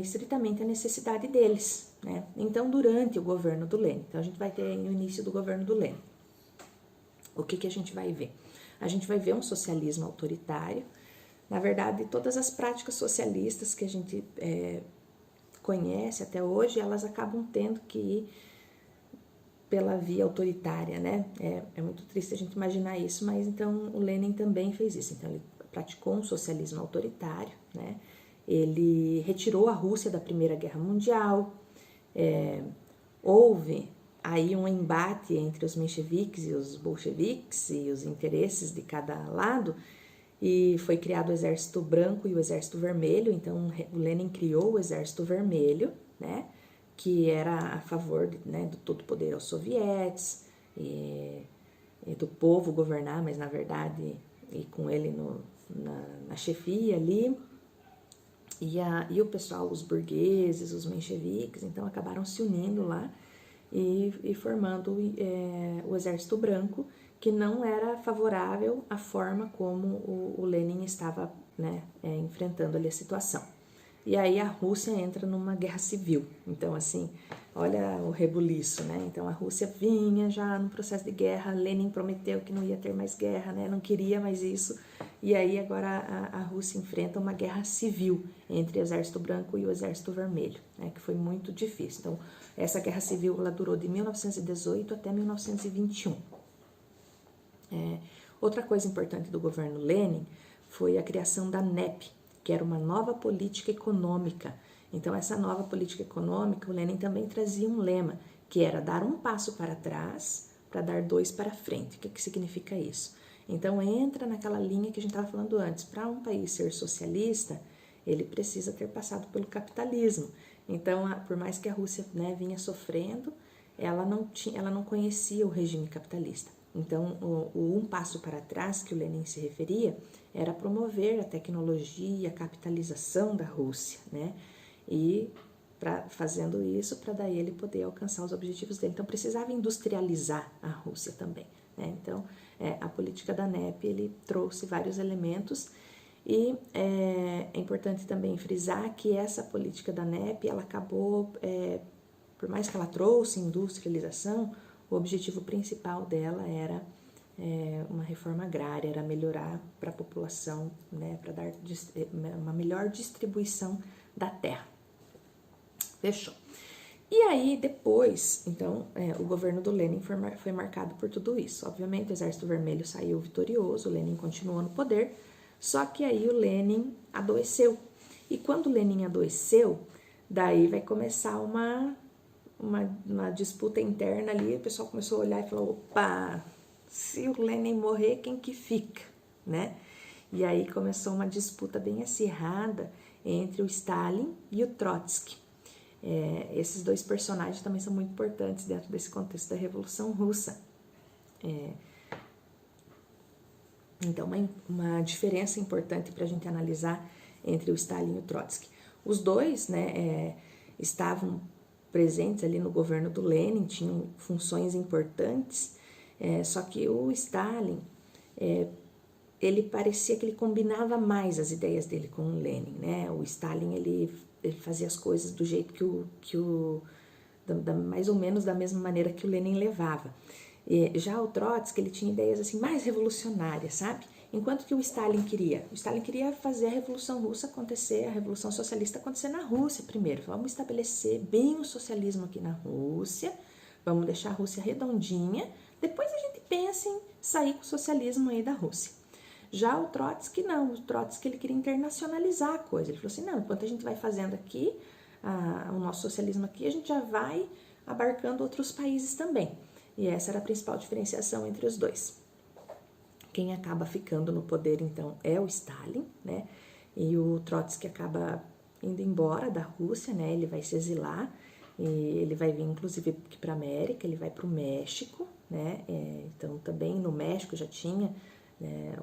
estritamente a necessidade deles, né? Então, durante o governo do Lenin, então a gente vai ter o início do governo do Lenin. O que a gente vai ver? A gente vai ver um socialismo autoritário. Na verdade, todas as práticas socialistas que a gente conhece até hoje, elas acabam tendo que ir pela via autoritária, né? É muito triste a gente imaginar isso, mas então o Lenin também fez isso. Então, ele praticou um socialismo autoritário, né? Ele retirou a Rússia da Primeira Guerra Mundial, houve aí um embate entre os mencheviques e os bolcheviques e os interesses de cada lado, e foi criado o Exército Branco e o Exército Vermelho. Então, o Lenin criou o Exército Vermelho, né, que era a favor do todo poder aos sovietes e do povo governar, mas na verdade, e com ele na chefia ali. E o pessoal, os burgueses, os mencheviques, então acabaram se unindo lá e formando o Exército Branco, que não era favorável à forma como o Lenin estava, né, enfrentando ali a situação. E aí a Rússia entra numa guerra civil. Então, assim, olha o rebuliço, né? Então a Rússia vinha já no processo de guerra, Lenin prometeu que não ia ter mais guerra, né? Não queria mais isso. E aí agora a Rússia enfrenta uma guerra civil entre o Exército Branco e o Exército Vermelho, né? Que foi muito difícil. Então, essa guerra civil ela durou de 1918 até 1921. Outra coisa importante do governo Lenin foi a criação da NEP, que era uma nova política econômica. Então, essa nova política econômica, o Lenin também trazia um lema, que era dar um passo para trás para dar dois para frente. O que significa isso? Então, entra naquela linha que a gente estava falando antes. Para um país ser socialista, ele precisa ter passado pelo capitalismo. Então, por mais que a Rússia, né, vinha sofrendo, ela não conhecia o regime capitalista. Então, o um passo para trás que o Lenin se referia era promover a tecnologia, a capitalização da Rússia, né? E fazendo isso para daí ele poder alcançar os objetivos dele. Então, precisava industrializar a Rússia também, né? Então, a política da NEP, ele trouxe vários elementos e é importante também frisar que essa política da NEP, ela acabou, por mais que ela trouxe industrialização, o objetivo principal dela era uma reforma agrária, era melhorar para a população, né, para dar uma melhor distribuição da terra. Fechou. E aí, depois, então, o governo do Lenin foi marcado por tudo isso. Obviamente, o Exército Vermelho saiu vitorioso, o Lenin continuou no poder, só que aí o Lenin adoeceu. E quando o Lenin adoeceu, daí vai começar uma disputa interna ali, o pessoal começou a olhar e falou, opa, se o Lenin morrer, quem que fica, né? E aí começou uma disputa bem acirrada entre o Stalin e o Trotsky. Esses dois personagens também são muito importantes dentro desse contexto da Revolução Russa. Então, uma diferença importante para a gente analisar entre o Stalin e o Trotsky. Os dois, né, estavam presentes ali no governo do Lenin, tinham funções importantes, só que o Stalin, ele parecia que ele combinava mais as ideias dele com o Lenin, né? O Stalin, ele fazia as coisas do jeito mais ou menos da mesma maneira que o Lenin levava. Já o Trotsky, ele tinha ideias assim mais revolucionárias, sabe? Enquanto que o Stalin queria fazer a Revolução Russa acontecer, a Revolução Socialista acontecer na Rússia primeiro. Vamos estabelecer bem o socialismo aqui na Rússia, vamos deixar a Rússia redondinha, depois a gente pensa em sair com o socialismo aí da Rússia. Já o Trotsky não, o Trotsky ele queria internacionalizar a coisa. Ele falou assim, não, enquanto a gente vai fazendo aqui, o nosso socialismo aqui, a gente já vai abarcando outros países também. E essa era a principal diferenciação entre os dois. Quem acaba ficando no poder, então, é o Stalin, né? E o Trotsky acaba indo embora da Rússia, né? Ele vai se exilar, e ele vai vir, inclusive, aqui para a América, ele vai para o México, né? Então, também no México já tinha, né,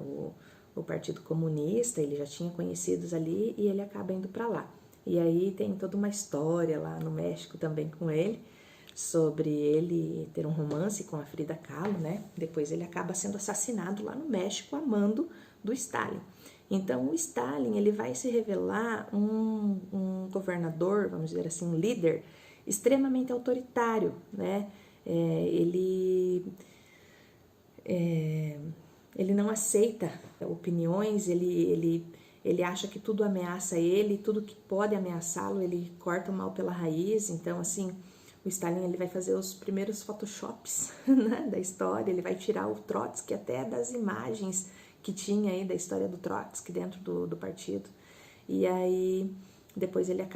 o Partido Comunista, ele já tinha conhecidos ali, e ele acaba indo para lá. E aí tem toda uma história lá no México também com ele, sobre ele ter um romance com a Frida Kahlo, né? Depois ele acaba sendo assassinado lá no México a mando do Stalin. Então o Stalin, ele vai se revelar um governador, vamos dizer assim, um líder extremamente autoritário, né? Ele não aceita opiniões, ele acha que tudo ameaça ele, tudo que pode ameaçá-lo, ele corta o mal pela raiz. Então, assim, o Stalin ele vai fazer os primeiros photoshops, né, da história, ele vai tirar o Trotsky até das imagens que tinha aí da história do Trotsky dentro do partido. E aí, depois ele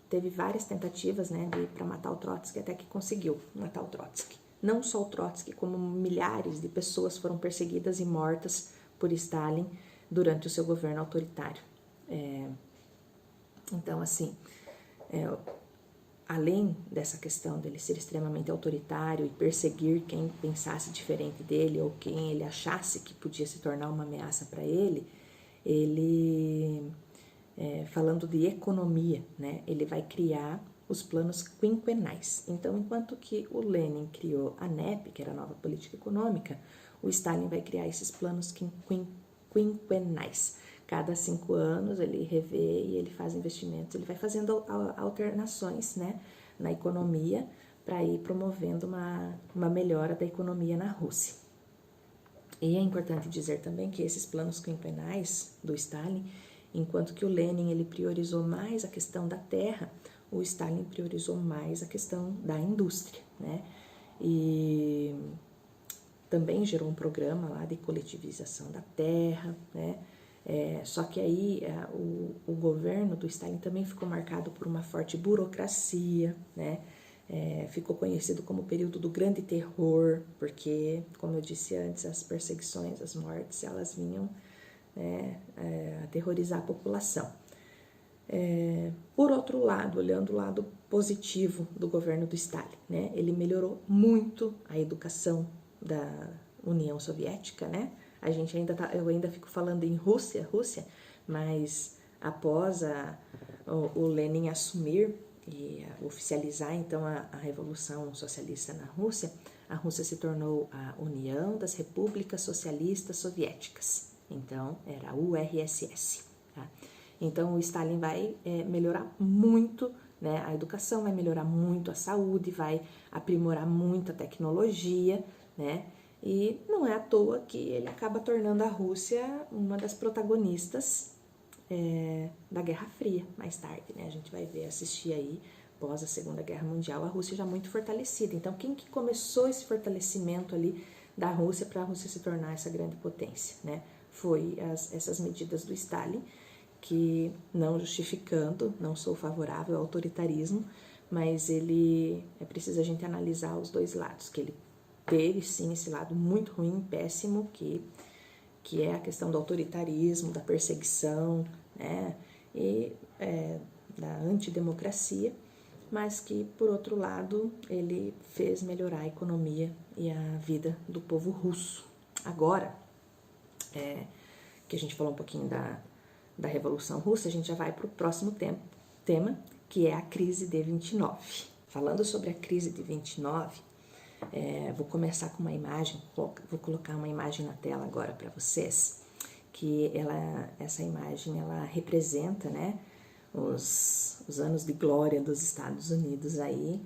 teve várias tentativas, né, para matar o Trotsky, até que conseguiu matar o Trotsky. Não só o Trotsky, como milhares de pessoas foram perseguidas e mortas por Stalin durante o seu governo autoritário. Então, assim, além dessa questão dele ser extremamente autoritário e perseguir quem pensasse diferente dele ou quem ele achasse que podia se tornar uma ameaça para ele, ele falando de economia, né? Ele vai criar os planos quinquenais. Então, enquanto que o Lenin criou a NEP, que era a nova política econômica, o Stalin vai criar esses planos quinquenais. Cada 5 anos ele revê e ele faz investimentos, ele vai fazendo alternações, né, na economia para ir promovendo uma melhora da economia na Rússia. E é importante dizer também que esses planos quinquenais do Stalin, enquanto que o Lenin ele priorizou mais a questão da terra, o Stalin priorizou mais a questão da indústria, né? E também gerou um programa lá de coletivização da terra, né? Só que aí o governo do Stalin também ficou marcado por uma forte burocracia, né? Ficou conhecido como o período do grande terror, porque, como eu disse antes, as perseguições, as mortes, elas vinham, né, aterrorizar a população. Por outro lado, olhando o lado positivo do governo do Stalin, né, ele melhorou muito a educação da União Soviética, né? Eu ainda fico falando em Rússia, mas após o Lenin assumir e oficializar então a Revolução Socialista na Rússia, a Rússia se tornou a União das Repúblicas Socialistas Soviéticas. Então, era a URSS. Tá? Então, o Stalin vai melhorar muito, né, a educação, vai melhorar muito a saúde, vai aprimorar muito a tecnologia, né? E não é à toa que ele acaba tornando a Rússia uma das protagonistas da Guerra Fria, mais tarde, né? A gente vai assistir aí, após a Segunda Guerra Mundial, a Rússia já muito fortalecida. Então, quem que começou esse fortalecimento ali da Rússia para a Rússia se tornar essa grande potência, né? Foi essas medidas do Stalin, que, não justificando, não sou favorável ao autoritarismo, mas é preciso a gente analisar os dois lados, que ele teve sim esse lado muito ruim, péssimo, que é a questão do autoritarismo, da perseguição, né, e da antidemocracia, mas que, por outro lado, ele fez melhorar a economia e a vida do povo russo. Agora, que a gente falou um pouquinho da Revolução Russa, a gente já vai para o próximo tema, que é a crise de 29. Falando sobre a crise de 29, vou começar com uma imagem, vou colocar uma imagem na tela agora para vocês, que essa imagem ela representa, né, os anos de glória dos Estados Unidos aí,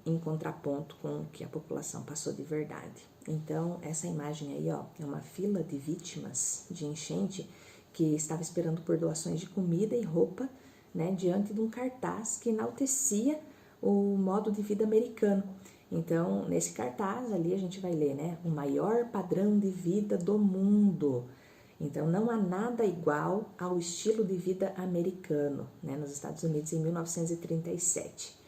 em contraponto com o que a população passou de verdade. Então, essa imagem aí, ó, é uma fila de vítimas de enchente que estava esperando por doações de comida e roupa, né, diante de um cartaz que enaltecia o modo de vida americano. Então, nesse cartaz ali a gente vai ler, né, o maior padrão de vida do mundo. Então, não há nada igual ao estilo de vida americano, né, nos Estados Unidos em 1937.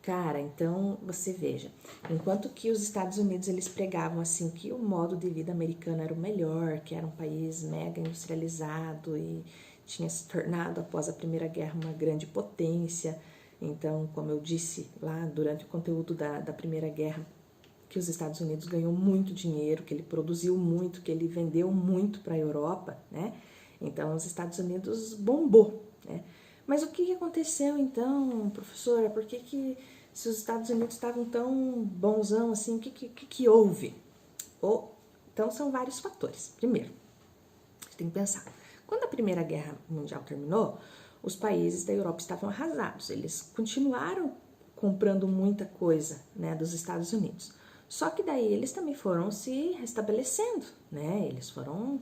Cara, então você veja, enquanto que os Estados Unidos eles pregavam assim que o modo de vida americano era o melhor, que era um país mega industrializado e tinha se tornado após a Primeira Guerra uma grande potência. Então, como eu disse lá durante o conteúdo da Primeira Guerra, que os Estados Unidos ganhou muito dinheiro, que ele produziu muito, que ele vendeu muito para a Europa, né? Então, os Estados Unidos bombou, né? Mas o que aconteceu então, professora? Por que se os Estados Unidos estavam tão bonzão assim, o que houve? Então, são vários fatores. Primeiro, a gente tem que pensar. Quando a Primeira Guerra Mundial terminou, os países da Europa estavam arrasados. Eles continuaram comprando muita coisa, né, dos Estados Unidos. Só que daí eles também foram se restabelecendo, né? Eles foram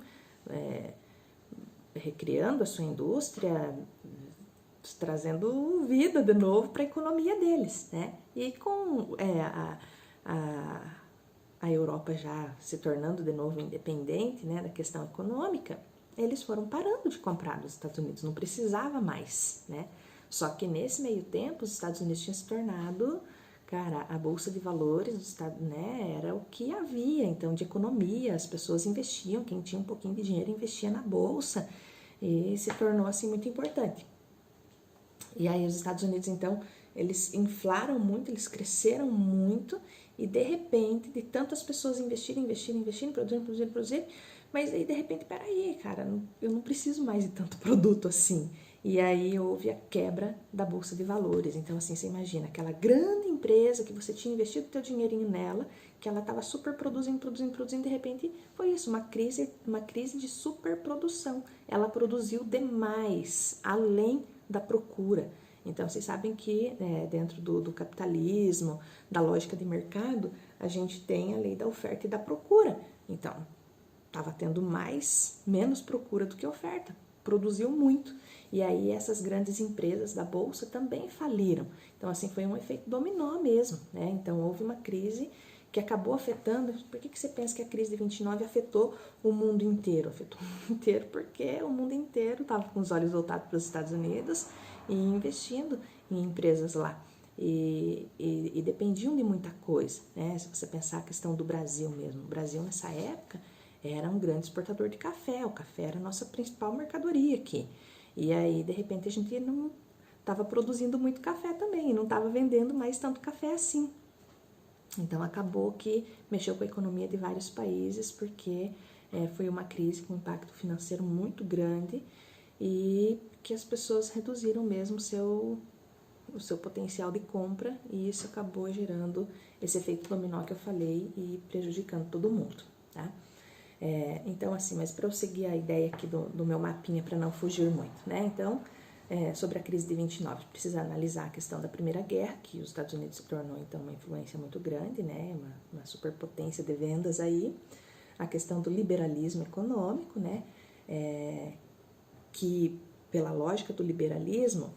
recriando a sua indústria, trazendo vida de novo para a economia deles, né? E com a Europa já se tornando de novo independente, né, da questão econômica, eles foram parando de comprar dos Estados Unidos, não precisava mais, né? Só que nesse meio tempo os Estados Unidos tinham se tornado, cara, a bolsa de valores do Estado, né, era o que havia, então, de economia, as pessoas investiam, quem tinha um pouquinho de dinheiro investia na bolsa e se tornou assim muito importante. E aí os Estados Unidos, então, eles inflaram muito, eles cresceram muito e de repente, de tantas pessoas investirem, produzirem, mas aí de repente, peraí, cara, eu não preciso mais de tanto produto assim. E aí houve a quebra da Bolsa de Valores. Então, assim, você imagina, aquela grande empresa que você tinha investido o teu dinheirinho nela, que ela estava super produzindo, de repente foi isso, uma crise de superprodução. Ela produziu demais, além da procura. Então, vocês sabem que dentro do capitalismo, da lógica de mercado, a gente tem a lei da oferta e da procura. Então, estava tendo menos procura do que oferta, produziu muito. E aí essas grandes empresas da Bolsa também faliram. Então, assim, foi um efeito dominó mesmo, né? Então, houve uma crise que acabou afetando. Por que você pensa que a crise de 29 afetou o mundo inteiro? Afetou o mundo inteiro porque o mundo inteiro estava com os olhos voltados para os Estados Unidos e investindo em empresas lá. E dependiam de muita coisa, né? Se você pensar a questão do Brasil mesmo. O Brasil, nessa época, era um grande exportador de café. O café era a nossa principal mercadoria aqui. E aí, de repente, a gente não estava produzindo muito café também, e não estava vendendo mais tanto café assim. Então, acabou que mexeu com a economia de vários países, porque foi uma crise com um impacto financeiro muito grande e que as pessoas reduziram mesmo o seu potencial de compra, e isso acabou gerando esse efeito dominó que eu falei e prejudicando todo mundo, tá? Então, assim, mas para eu seguir a ideia aqui do meu mapinha, para não fugir muito, né? Então, sobre a crise de 29, precisa analisar a questão da Primeira Guerra, que os Estados Unidos se tornou, então, uma influência muito grande, né? Uma superpotência de vendas aí. A questão do liberalismo econômico, né? Que, pela lógica do liberalismo,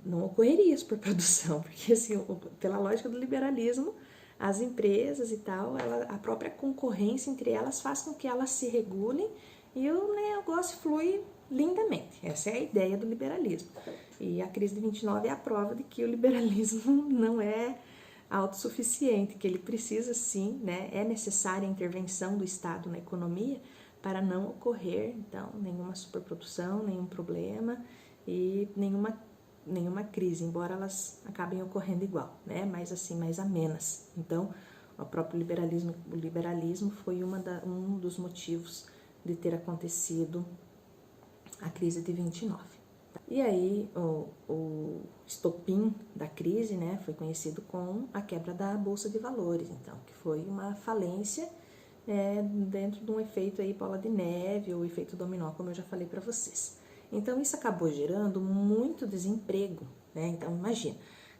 não ocorreria superprodução, porque, assim, pela lógica do liberalismo, as empresas e tal, a própria concorrência entre elas faz com que elas se regulem e o negócio flui lindamente. Essa é a ideia do liberalismo. E a crise de 29 é a prova de que o liberalismo não é autossuficiente, que ele precisa sim, né, é necessária a intervenção do Estado na economia para não ocorrer, então, nenhuma superprodução, nenhum problema e nenhuma crise, embora elas acabem ocorrendo igual, né? Mas assim, mais amenas. Então, o próprio liberalismo foi um dos motivos de ter acontecido a crise de 29. E aí, o estopim da crise, né, foi conhecido com a quebra da Bolsa de Valores, então, que foi uma falência dentro de um efeito aí bola de neve ou efeito dominó, como eu já falei para vocês. Então, isso acabou gerando muito desemprego, né? Então, imagina,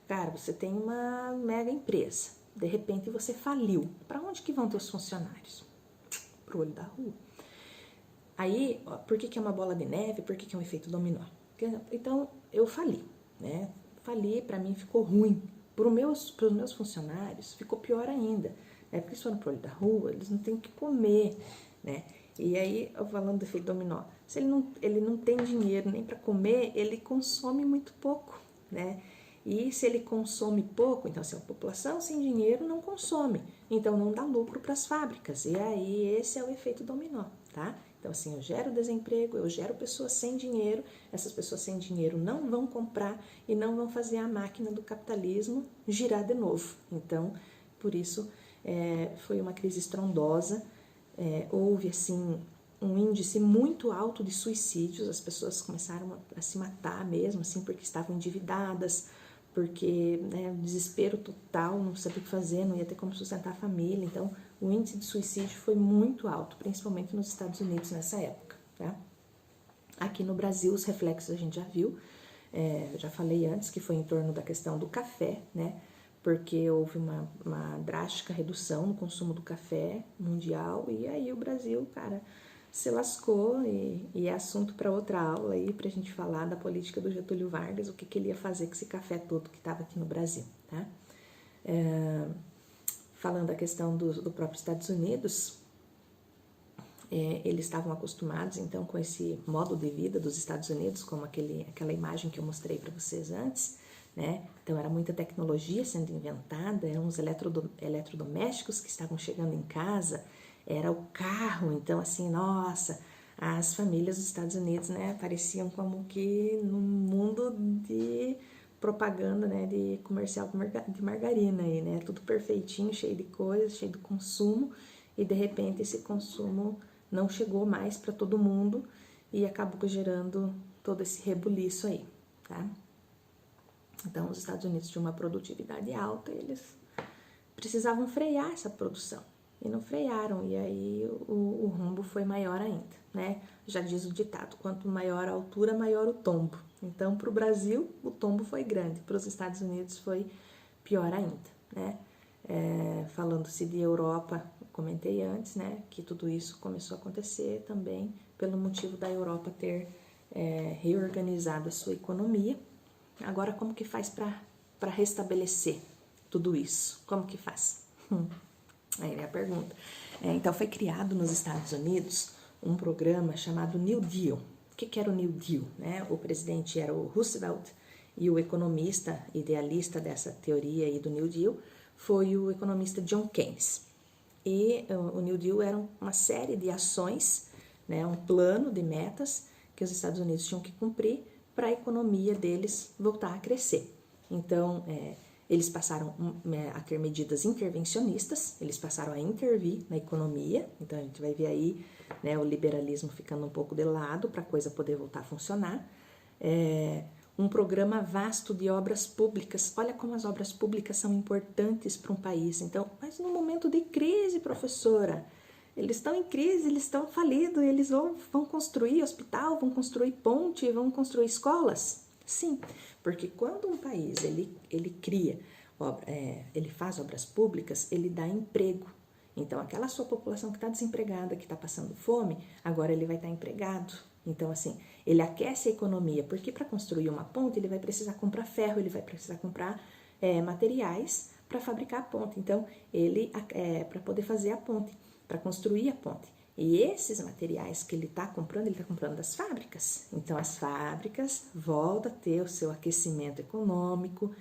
cara, você tem uma mega empresa, de repente você faliu. Para onde que vão teus funcionários? Pro olho da rua. Aí, ó, por que é uma bola de neve? Por que é um efeito dominó? Então, eu fali, né? Fali, para mim ficou ruim. Para os meus funcionários, ficou pior ainda. Né? Porque eles foram pro olho da rua, eles não têm o que comer, né? E aí, falando do efeito dominó, se ele não tem dinheiro nem para comer, ele consome muito pouco, né? E se ele consome pouco, então, se a população sem dinheiro não consome, então não dá lucro para as fábricas. E aí, esse é o efeito dominó, tá? Então, assim, eu gero desemprego, eu gero pessoas sem dinheiro, essas pessoas sem dinheiro não vão comprar e não vão fazer a máquina do capitalismo girar de novo. Então, por isso, foi uma crise estrondosa. Houve, assim, um índice muito alto de suicídios, as pessoas começaram a se matar mesmo, assim, porque estavam endividadas, porque, né, desespero total, não sabia o que fazer, não ia ter como sustentar a família. Então, o índice de suicídio foi muito alto, principalmente nos Estados Unidos nessa época, tá? Aqui no Brasil, os reflexos a gente já viu, eu já falei antes que foi em torno da questão do café, né? Porque houve uma drástica redução no consumo do café mundial e aí o Brasil, cara, se lascou e é assunto para outra aula aí pra gente falar da política do Getúlio Vargas, o que ele ia fazer com esse café todo que estava aqui no Brasil, tá? Falando da questão do próprio Estados Unidos, eles estavam acostumados então com esse modo de vida dos Estados Unidos, como aquela imagem que eu mostrei para vocês antes, né? Então era muita tecnologia sendo inventada, eram os eletrodomésticos que estavam chegando em casa, era o carro, então assim, nossa, as famílias dos Estados Unidos, né, pareciam como que num mundo de propaganda, né, de comercial de margarina aí, né, tudo perfeitinho, cheio de coisas, cheio de consumo, e de repente esse consumo não chegou mais para todo mundo e acabou gerando todo esse rebuliço aí, tá? Então, os Estados Unidos tinham uma produtividade alta, eles precisavam frear essa produção e não frearam, e aí o rombo foi maior ainda, né? Já diz o ditado, quanto maior a altura, maior o tombo. Então, para o Brasil, o tombo foi grande, para os Estados Unidos foi pior ainda, né? Falando-se de Europa, eu comentei antes, né, que tudo isso começou a acontecer também pelo motivo da Europa ter reorganizado a sua economia. Agora, como que faz para restabelecer tudo isso? Como que faz? Aí vem a pergunta. Então, foi criado nos Estados Unidos um programa chamado New Deal. O que era o New Deal? Né? O presidente era o Roosevelt e o economista idealista dessa teoria aí do New Deal foi o economista John Keynes. E o New Deal era uma série de ações, né, um plano de metas que os Estados Unidos tinham que cumprir para a economia deles voltar a crescer. Então, eles passaram a ter medidas intervencionistas, eles passaram a intervir na economia, então a gente vai ver aí, né, o liberalismo ficando um pouco de lado para a coisa poder voltar a funcionar. Um programa vasto de obras públicas, olha como as obras públicas são importantes para um país. Então, mas no momento de crise, professora, eles estão em crise, eles estão falidos, eles vão construir hospital, vão construir ponte, vão construir escolas? Sim, porque quando um país ele cria, ele faz obras públicas, ele dá emprego. Então, aquela sua população que está desempregada, que está passando fome, agora ele vai estar empregado. Então, assim, ele aquece a economia, porque para construir uma ponte, ele vai precisar comprar ferro, ele vai precisar comprar materiais para fabricar a ponte. Então, para poder fazer a ponte, para construir a ponte. E esses materiais que ele está comprando das fábricas. Então, as fábricas voltam a ter o seu aquecimento econômico.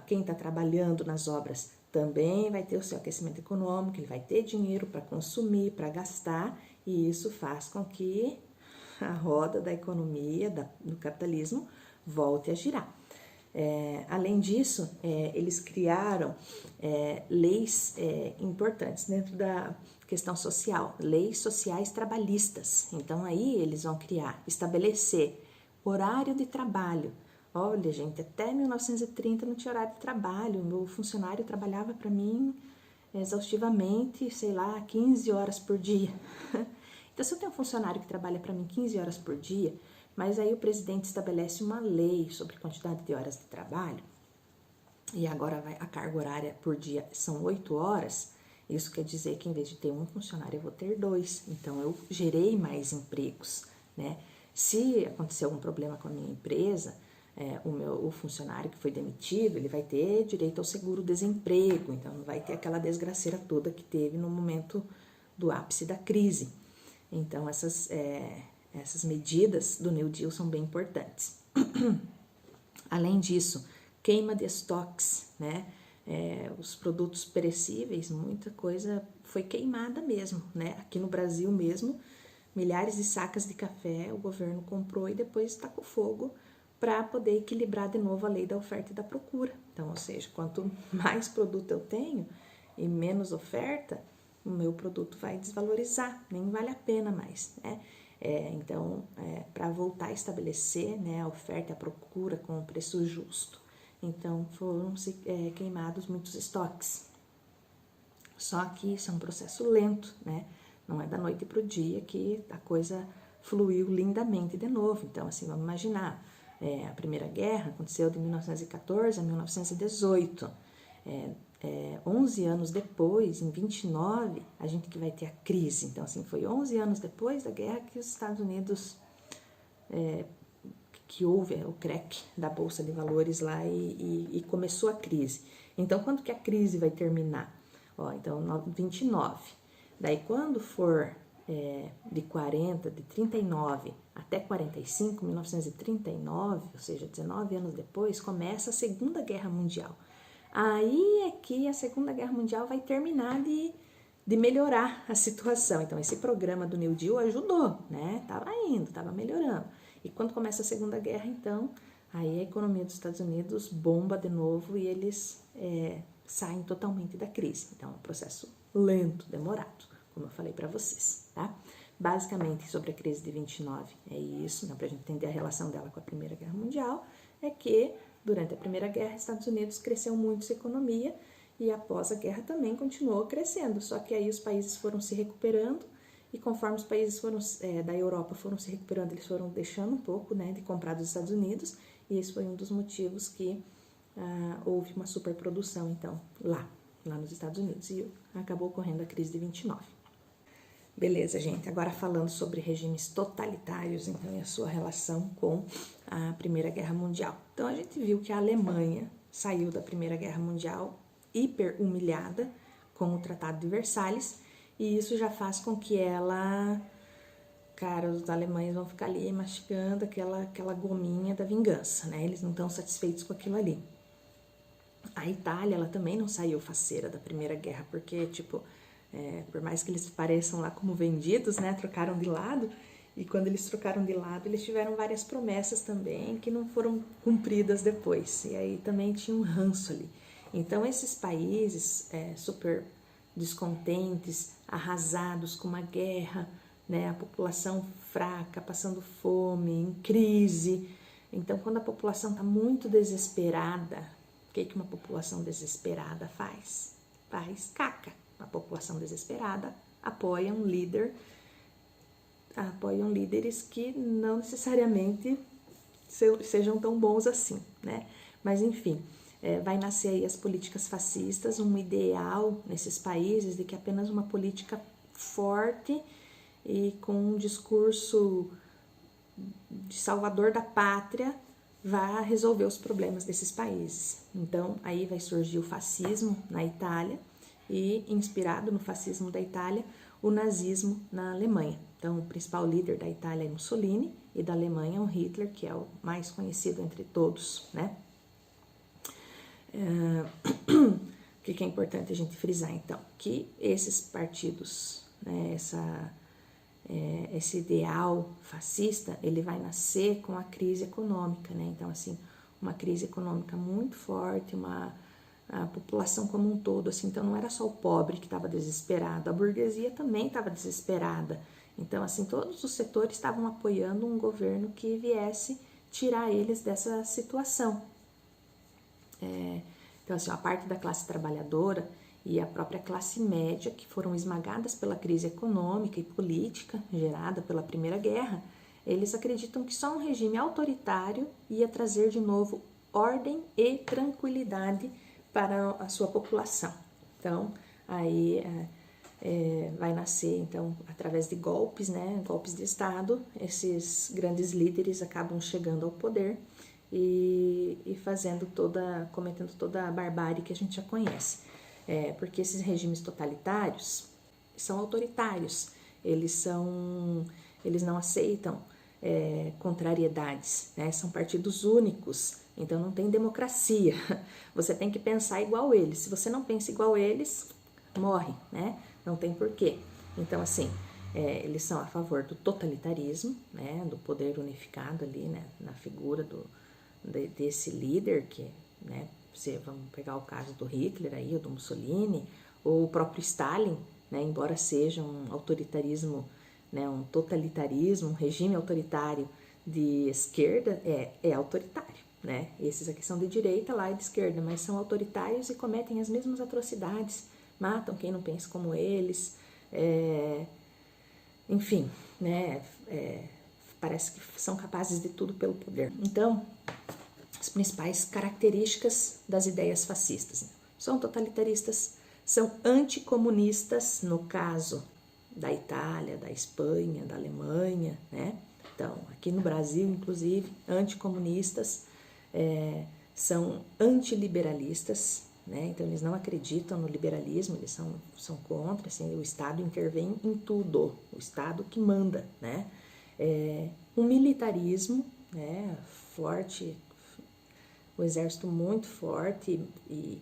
Quem está trabalhando nas obras também vai ter o seu aquecimento econômico, ele vai ter dinheiro para consumir, para gastar, e isso faz com que a roda da economia, do capitalismo, volte a girar. Além disso, eles criaram leis importantes dentro da questão social, leis sociais trabalhistas. Então, aí eles vão estabelecer horário de trabalho. Olha, gente, até 1930 não tinha horário de trabalho. O meu funcionário trabalhava para mim exaustivamente, sei lá, 15 horas por dia. Então, se eu tenho um funcionário que trabalha para mim 15 horas por dia, mas aí o presidente estabelece uma lei sobre quantidade de horas de trabalho, e agora a carga horária por dia são 8 horas, isso quer dizer que em vez de ter um funcionário, eu vou ter 2. Então, eu gerei mais empregos, né? Se acontecer algum problema com a minha empresa, o funcionário que foi demitido, ele vai ter direito ao seguro-desemprego, então não vai ter aquela desgraceira toda que teve no momento do ápice da crise. Então, essas medidas do New Deal são bem importantes. Além disso, queima de estoques, né? Os produtos perecíveis, muita coisa foi queimada mesmo, né? Aqui no Brasil mesmo, milhares de sacas de café o governo comprou e depois tacou fogo para poder equilibrar de novo a lei da oferta e da procura. Então, ou seja, quanto mais produto eu tenho e menos oferta, o meu produto vai desvalorizar, nem vale a pena mais, né? Então, para voltar a estabelecer, né, a oferta e a procura com o preço justo. Então, foram queimados muitos estoques. Só que isso é um processo lento, né? Não é da noite para o dia que a coisa fluiu lindamente de novo. Então, assim, vamos imaginar, a Primeira Guerra aconteceu de 1914 a 1918. 11 anos depois, em 29, a gente que vai ter a crise. Então, assim, foi 11 anos depois da guerra que os Estados Unidos, que houve o crack da Bolsa de Valores lá e começou a crise. Então, quando que a crise vai terminar? Então, 29. Daí, quando for de 39 até 45, 1939, ou seja, 19 anos depois, começa a Segunda Guerra Mundial. Aí é que a Segunda Guerra Mundial vai terminar de melhorar a situação. Então, esse programa do New Deal ajudou, né? Tava melhorando. E quando começa a Segunda Guerra, então, aí a economia dos Estados Unidos bomba de novo e eles saem totalmente da crise. Então, é um processo lento, demorado, como eu falei para vocês, tá? basicamente sobre a crise de 29. É isso, né, para a gente entender a relação dela com a Primeira Guerra Mundial, é que durante a Primeira Guerra, Estados Unidos cresceu muito sua economia e após a guerra também continuou crescendo, só que aí os países foram se recuperando e conforme os países da Europa foram se recuperando, eles foram deixando um pouco, né, de comprar dos Estados Unidos, e esse foi um dos motivos que houve uma superprodução, então, lá nos Estados Unidos, e acabou ocorrendo a crise de 29. Beleza, gente, agora falando sobre regimes totalitários, então, e a sua relação com a Primeira Guerra Mundial. Então, a gente viu que a Alemanha saiu da Primeira Guerra Mundial hiper humilhada com o Tratado de Versalhes, e isso já faz com que ela, cara, os alemães vão ficar ali mastigando aquela gominha da vingança, né? Eles não estão satisfeitos com aquilo ali. A Itália, ela também não saiu faceira da Primeira Guerra, porque, tipo, por mais que eles pareçam lá como vendidos, né, trocaram de lado, e quando eles trocaram de lado, eles tiveram várias promessas também que não foram cumpridas depois, e aí também tinha um ranço ali. Então, esses países super descontentes, arrasados com uma guerra, né, a população fraca, passando fome, em crise. Então, quando a população está muito desesperada, o que uma população desesperada faz? Faz caca. A população desesperada apoia um líder, apoiam líderes que não necessariamente sejam tão bons assim, né? Mas, enfim, vai nascer aí as políticas fascistas, um ideal nesses países de que apenas uma política forte e com um discurso de salvador da pátria vai resolver os problemas desses países. Então, aí vai surgir o fascismo na Itália e, inspirado no fascismo da Itália, o nazismo na Alemanha. Então, o principal líder da Itália é Mussolini e da Alemanha é o Hitler, que é o mais conhecido entre todos, né? O que é importante a gente frisar, então? Que esses partidos, né, esse ideal fascista, ele vai nascer com a crise econômica, né? Então, assim, uma crise econômica muito forte, a população como um todo, assim, então não era só o pobre que estava desesperado, a burguesia também estava desesperada. Então, assim, todos os setores estavam apoiando um governo que viesse tirar eles dessa situação. Então, assim, a parte da classe trabalhadora e a própria classe média, que foram esmagadas pela crise econômica e política gerada pela Primeira Guerra, eles acreditam que só um regime autoritário ia trazer de novo ordem e tranquilidade para a sua população. Então, aí vai nascer, então, através de golpes, né, golpes de Estado, esses grandes líderes acabam chegando ao poder e cometendo toda a barbárie que a gente já conhece. Porque esses regimes totalitários são autoritários, eles não aceitam contrariedades, né? São partidos únicos, então não tem democracia. Você tem que pensar igual eles. Se você não pensa igual eles, morre, né? Não tem porquê. Então, assim, eles são a favor do totalitarismo, né? Do poder unificado ali, né? Na figura desse líder que, né? Vamos pegar o caso do Hitler aí, ou do Mussolini, ou o próprio Stalin, né? Embora seja um autoritarismo, né? Um totalitarismo, um regime autoritário de esquerda, é autoritário, né? Esses aqui são de direita, lá é de esquerda, mas são autoritários e cometem as mesmas atrocidades, matam quem não pensa como eles, enfim, né? Parece que são capazes de tudo pelo poder. Então, as principais características das ideias fascistas, né? São totalitaristas, são anticomunistas, no caso da Itália, da Espanha, da Alemanha, né? Então, aqui no Brasil, inclusive, anticomunistas, são antiliberalistas, né? Então, eles não acreditam no liberalismo, eles são contra, assim, o Estado intervém em tudo, o Estado que manda, né? Um militarismo, né, forte, o exército muito forte e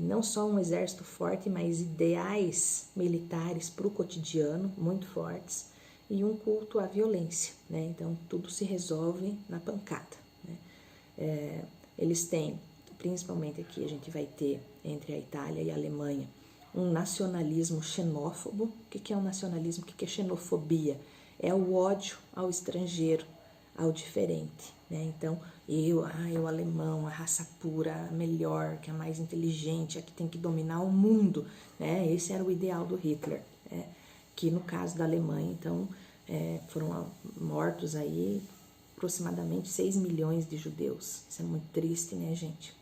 não só um exército forte, mas ideais militares para o cotidiano muito fortes e um culto à violência, né? Então tudo se resolve na pancada, né? Eles têm, principalmente aqui a gente vai ter entre a Itália e a Alemanha, um nacionalismo xenófobo. O que é um nacionalismo? O que é xenofobia? É o ódio ao estrangeiro, ao diferente, né? Então, eu alemão, a raça pura, a melhor, que é a mais inteligente, a que tem que dominar o mundo, né? Esse era o ideal do Hitler, né? Que no caso da Alemanha, então, foram mortos aí aproximadamente 6 milhões de judeus. Isso é muito triste, né, gente?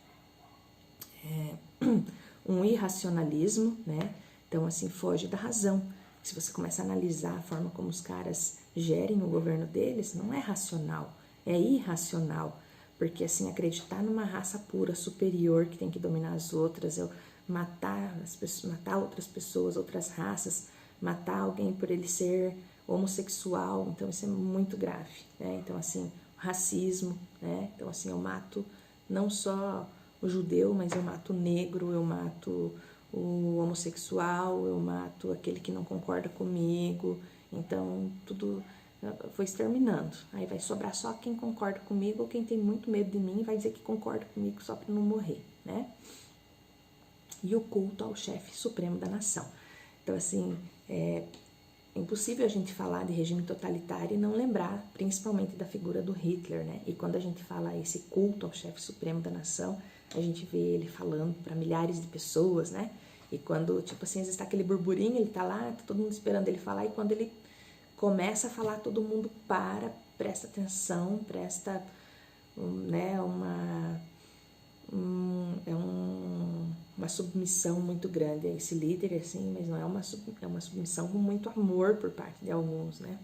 Um irracionalismo, né? Então, assim, foge da razão. Se você começa a analisar a forma como os caras gerem o governo deles, não é racional, é irracional. Porque, assim, acreditar numa raça pura, superior, que tem que dominar as outras, matar as pessoas, matar outras pessoas, outras raças, matar alguém por ele ser homossexual, então isso é muito grave, né? Então, assim, racismo, né? Então, assim, eu mato não só o judeu, mas eu mato o negro, eu mato o homossexual, eu mato aquele que não concorda comigo, então tudo foi exterminando. Aí vai sobrar só quem concorda comigo ou quem tem muito medo de mim e vai dizer que concorda comigo só para não morrer, né? E o culto ao chefe supremo da nação. Então, assim, é impossível a gente falar de regime totalitário e não lembrar, principalmente, da figura do Hitler, né? E quando a gente fala esse culto ao chefe supremo da nação, a gente vê ele falando para milhares de pessoas, né? E quando, tipo assim, às vezes tá aquele burburinho, ele tá lá, tá todo mundo esperando ele falar, e quando ele começa a falar, todo mundo presta atenção, presta, né, uma submissão muito grande a esse líder, assim, mas não é uma submissão com muito amor por parte de alguns, né?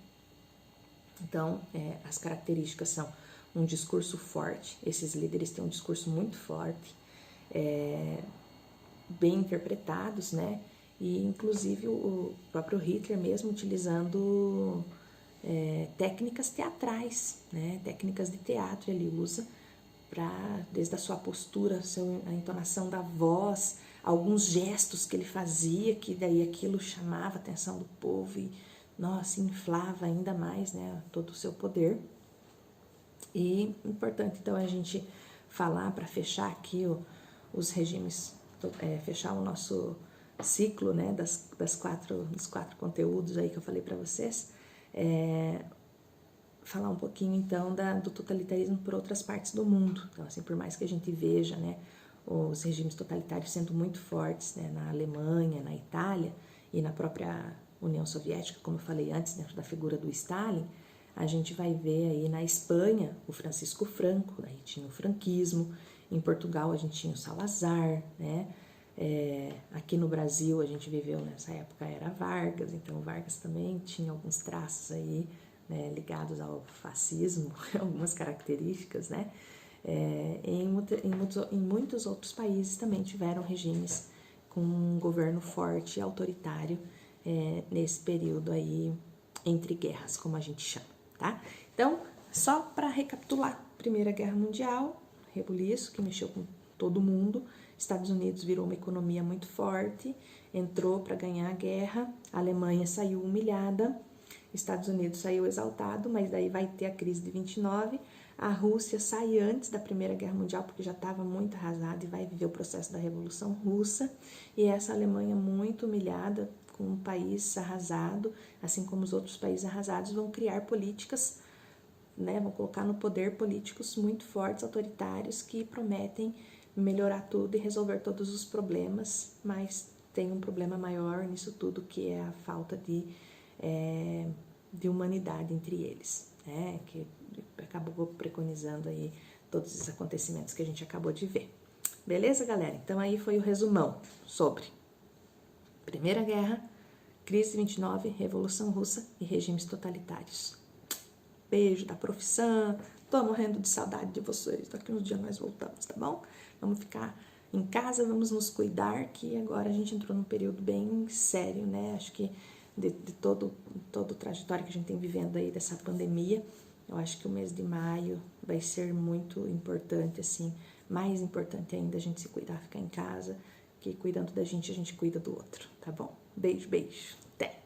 Então, as características são um discurso forte, esses líderes têm um discurso muito forte, bem interpretados, né? E, inclusive, o próprio Hitler mesmo utilizando técnicas teatrais, né? Técnicas de teatro ele usa desde a sua postura, a entonação da voz, alguns gestos que ele fazia, que daí aquilo chamava a atenção do povo e, nossa, inflava ainda mais, né, todo o seu poder. E importante, então, a gente falar, para fechar aqui os regimes, fechar o nosso ciclo, né, dos quatro conteúdos aí que eu falei para vocês, falar um pouquinho, então, do totalitarismo por outras partes do mundo. Então, assim, por mais que a gente veja, né, os regimes totalitários sendo muito fortes, né, na Alemanha, na Itália e na própria União Soviética, como eu falei antes, dentro da figura do Stalin, a gente vai ver aí na Espanha o Francisco Franco, aí tinha o franquismo, em Portugal a gente tinha o Salazar, né, aqui no Brasil a gente viveu nessa época era Vargas, então Vargas também tinha alguns traços aí, né, ligados ao fascismo, algumas características, né? Em muitos outros países também tiveram regimes com um governo forte e autoritário nesse período aí entre guerras, como a gente chama, tá? Então, só para recapitular, Primeira Guerra Mundial, rebuliço que mexeu com todo mundo, Estados Unidos virou uma economia muito forte, entrou para ganhar a guerra, a Alemanha saiu humilhada, Estados Unidos saiu exaltado, mas daí vai ter a crise de 29, a Rússia sai antes da Primeira Guerra Mundial, porque já estava muito arrasada e vai viver o processo da Revolução Russa, e essa Alemanha muito humilhada, com um país arrasado, assim como os outros países arrasados, vão criar políticas, né, vão colocar no poder políticos muito fortes, autoritários, que prometem melhorar tudo e resolver todos os problemas, mas tem um problema maior nisso tudo, que é a falta de humanidade entre eles, né, que acabou preconizando aí todos os acontecimentos que a gente acabou de ver. Beleza, galera? Então aí foi o resumão sobre Primeira Guerra, crise de 29, Revolução Russa e regimes totalitários. Beijo da profissão, tô morrendo de saudade de vocês, daqui uns dias nós voltamos, tá bom? Vamos ficar em casa, vamos nos cuidar, que agora a gente entrou num período bem sério, né? Acho que de todo o trajetório que a gente tem vivendo aí dessa pandemia, eu acho que o mês de maio vai ser muito importante, assim, mais importante ainda a gente se cuidar, ficar em casa, que cuidando da gente, a gente cuida do outro, tá bom? Beijo, beijo, até!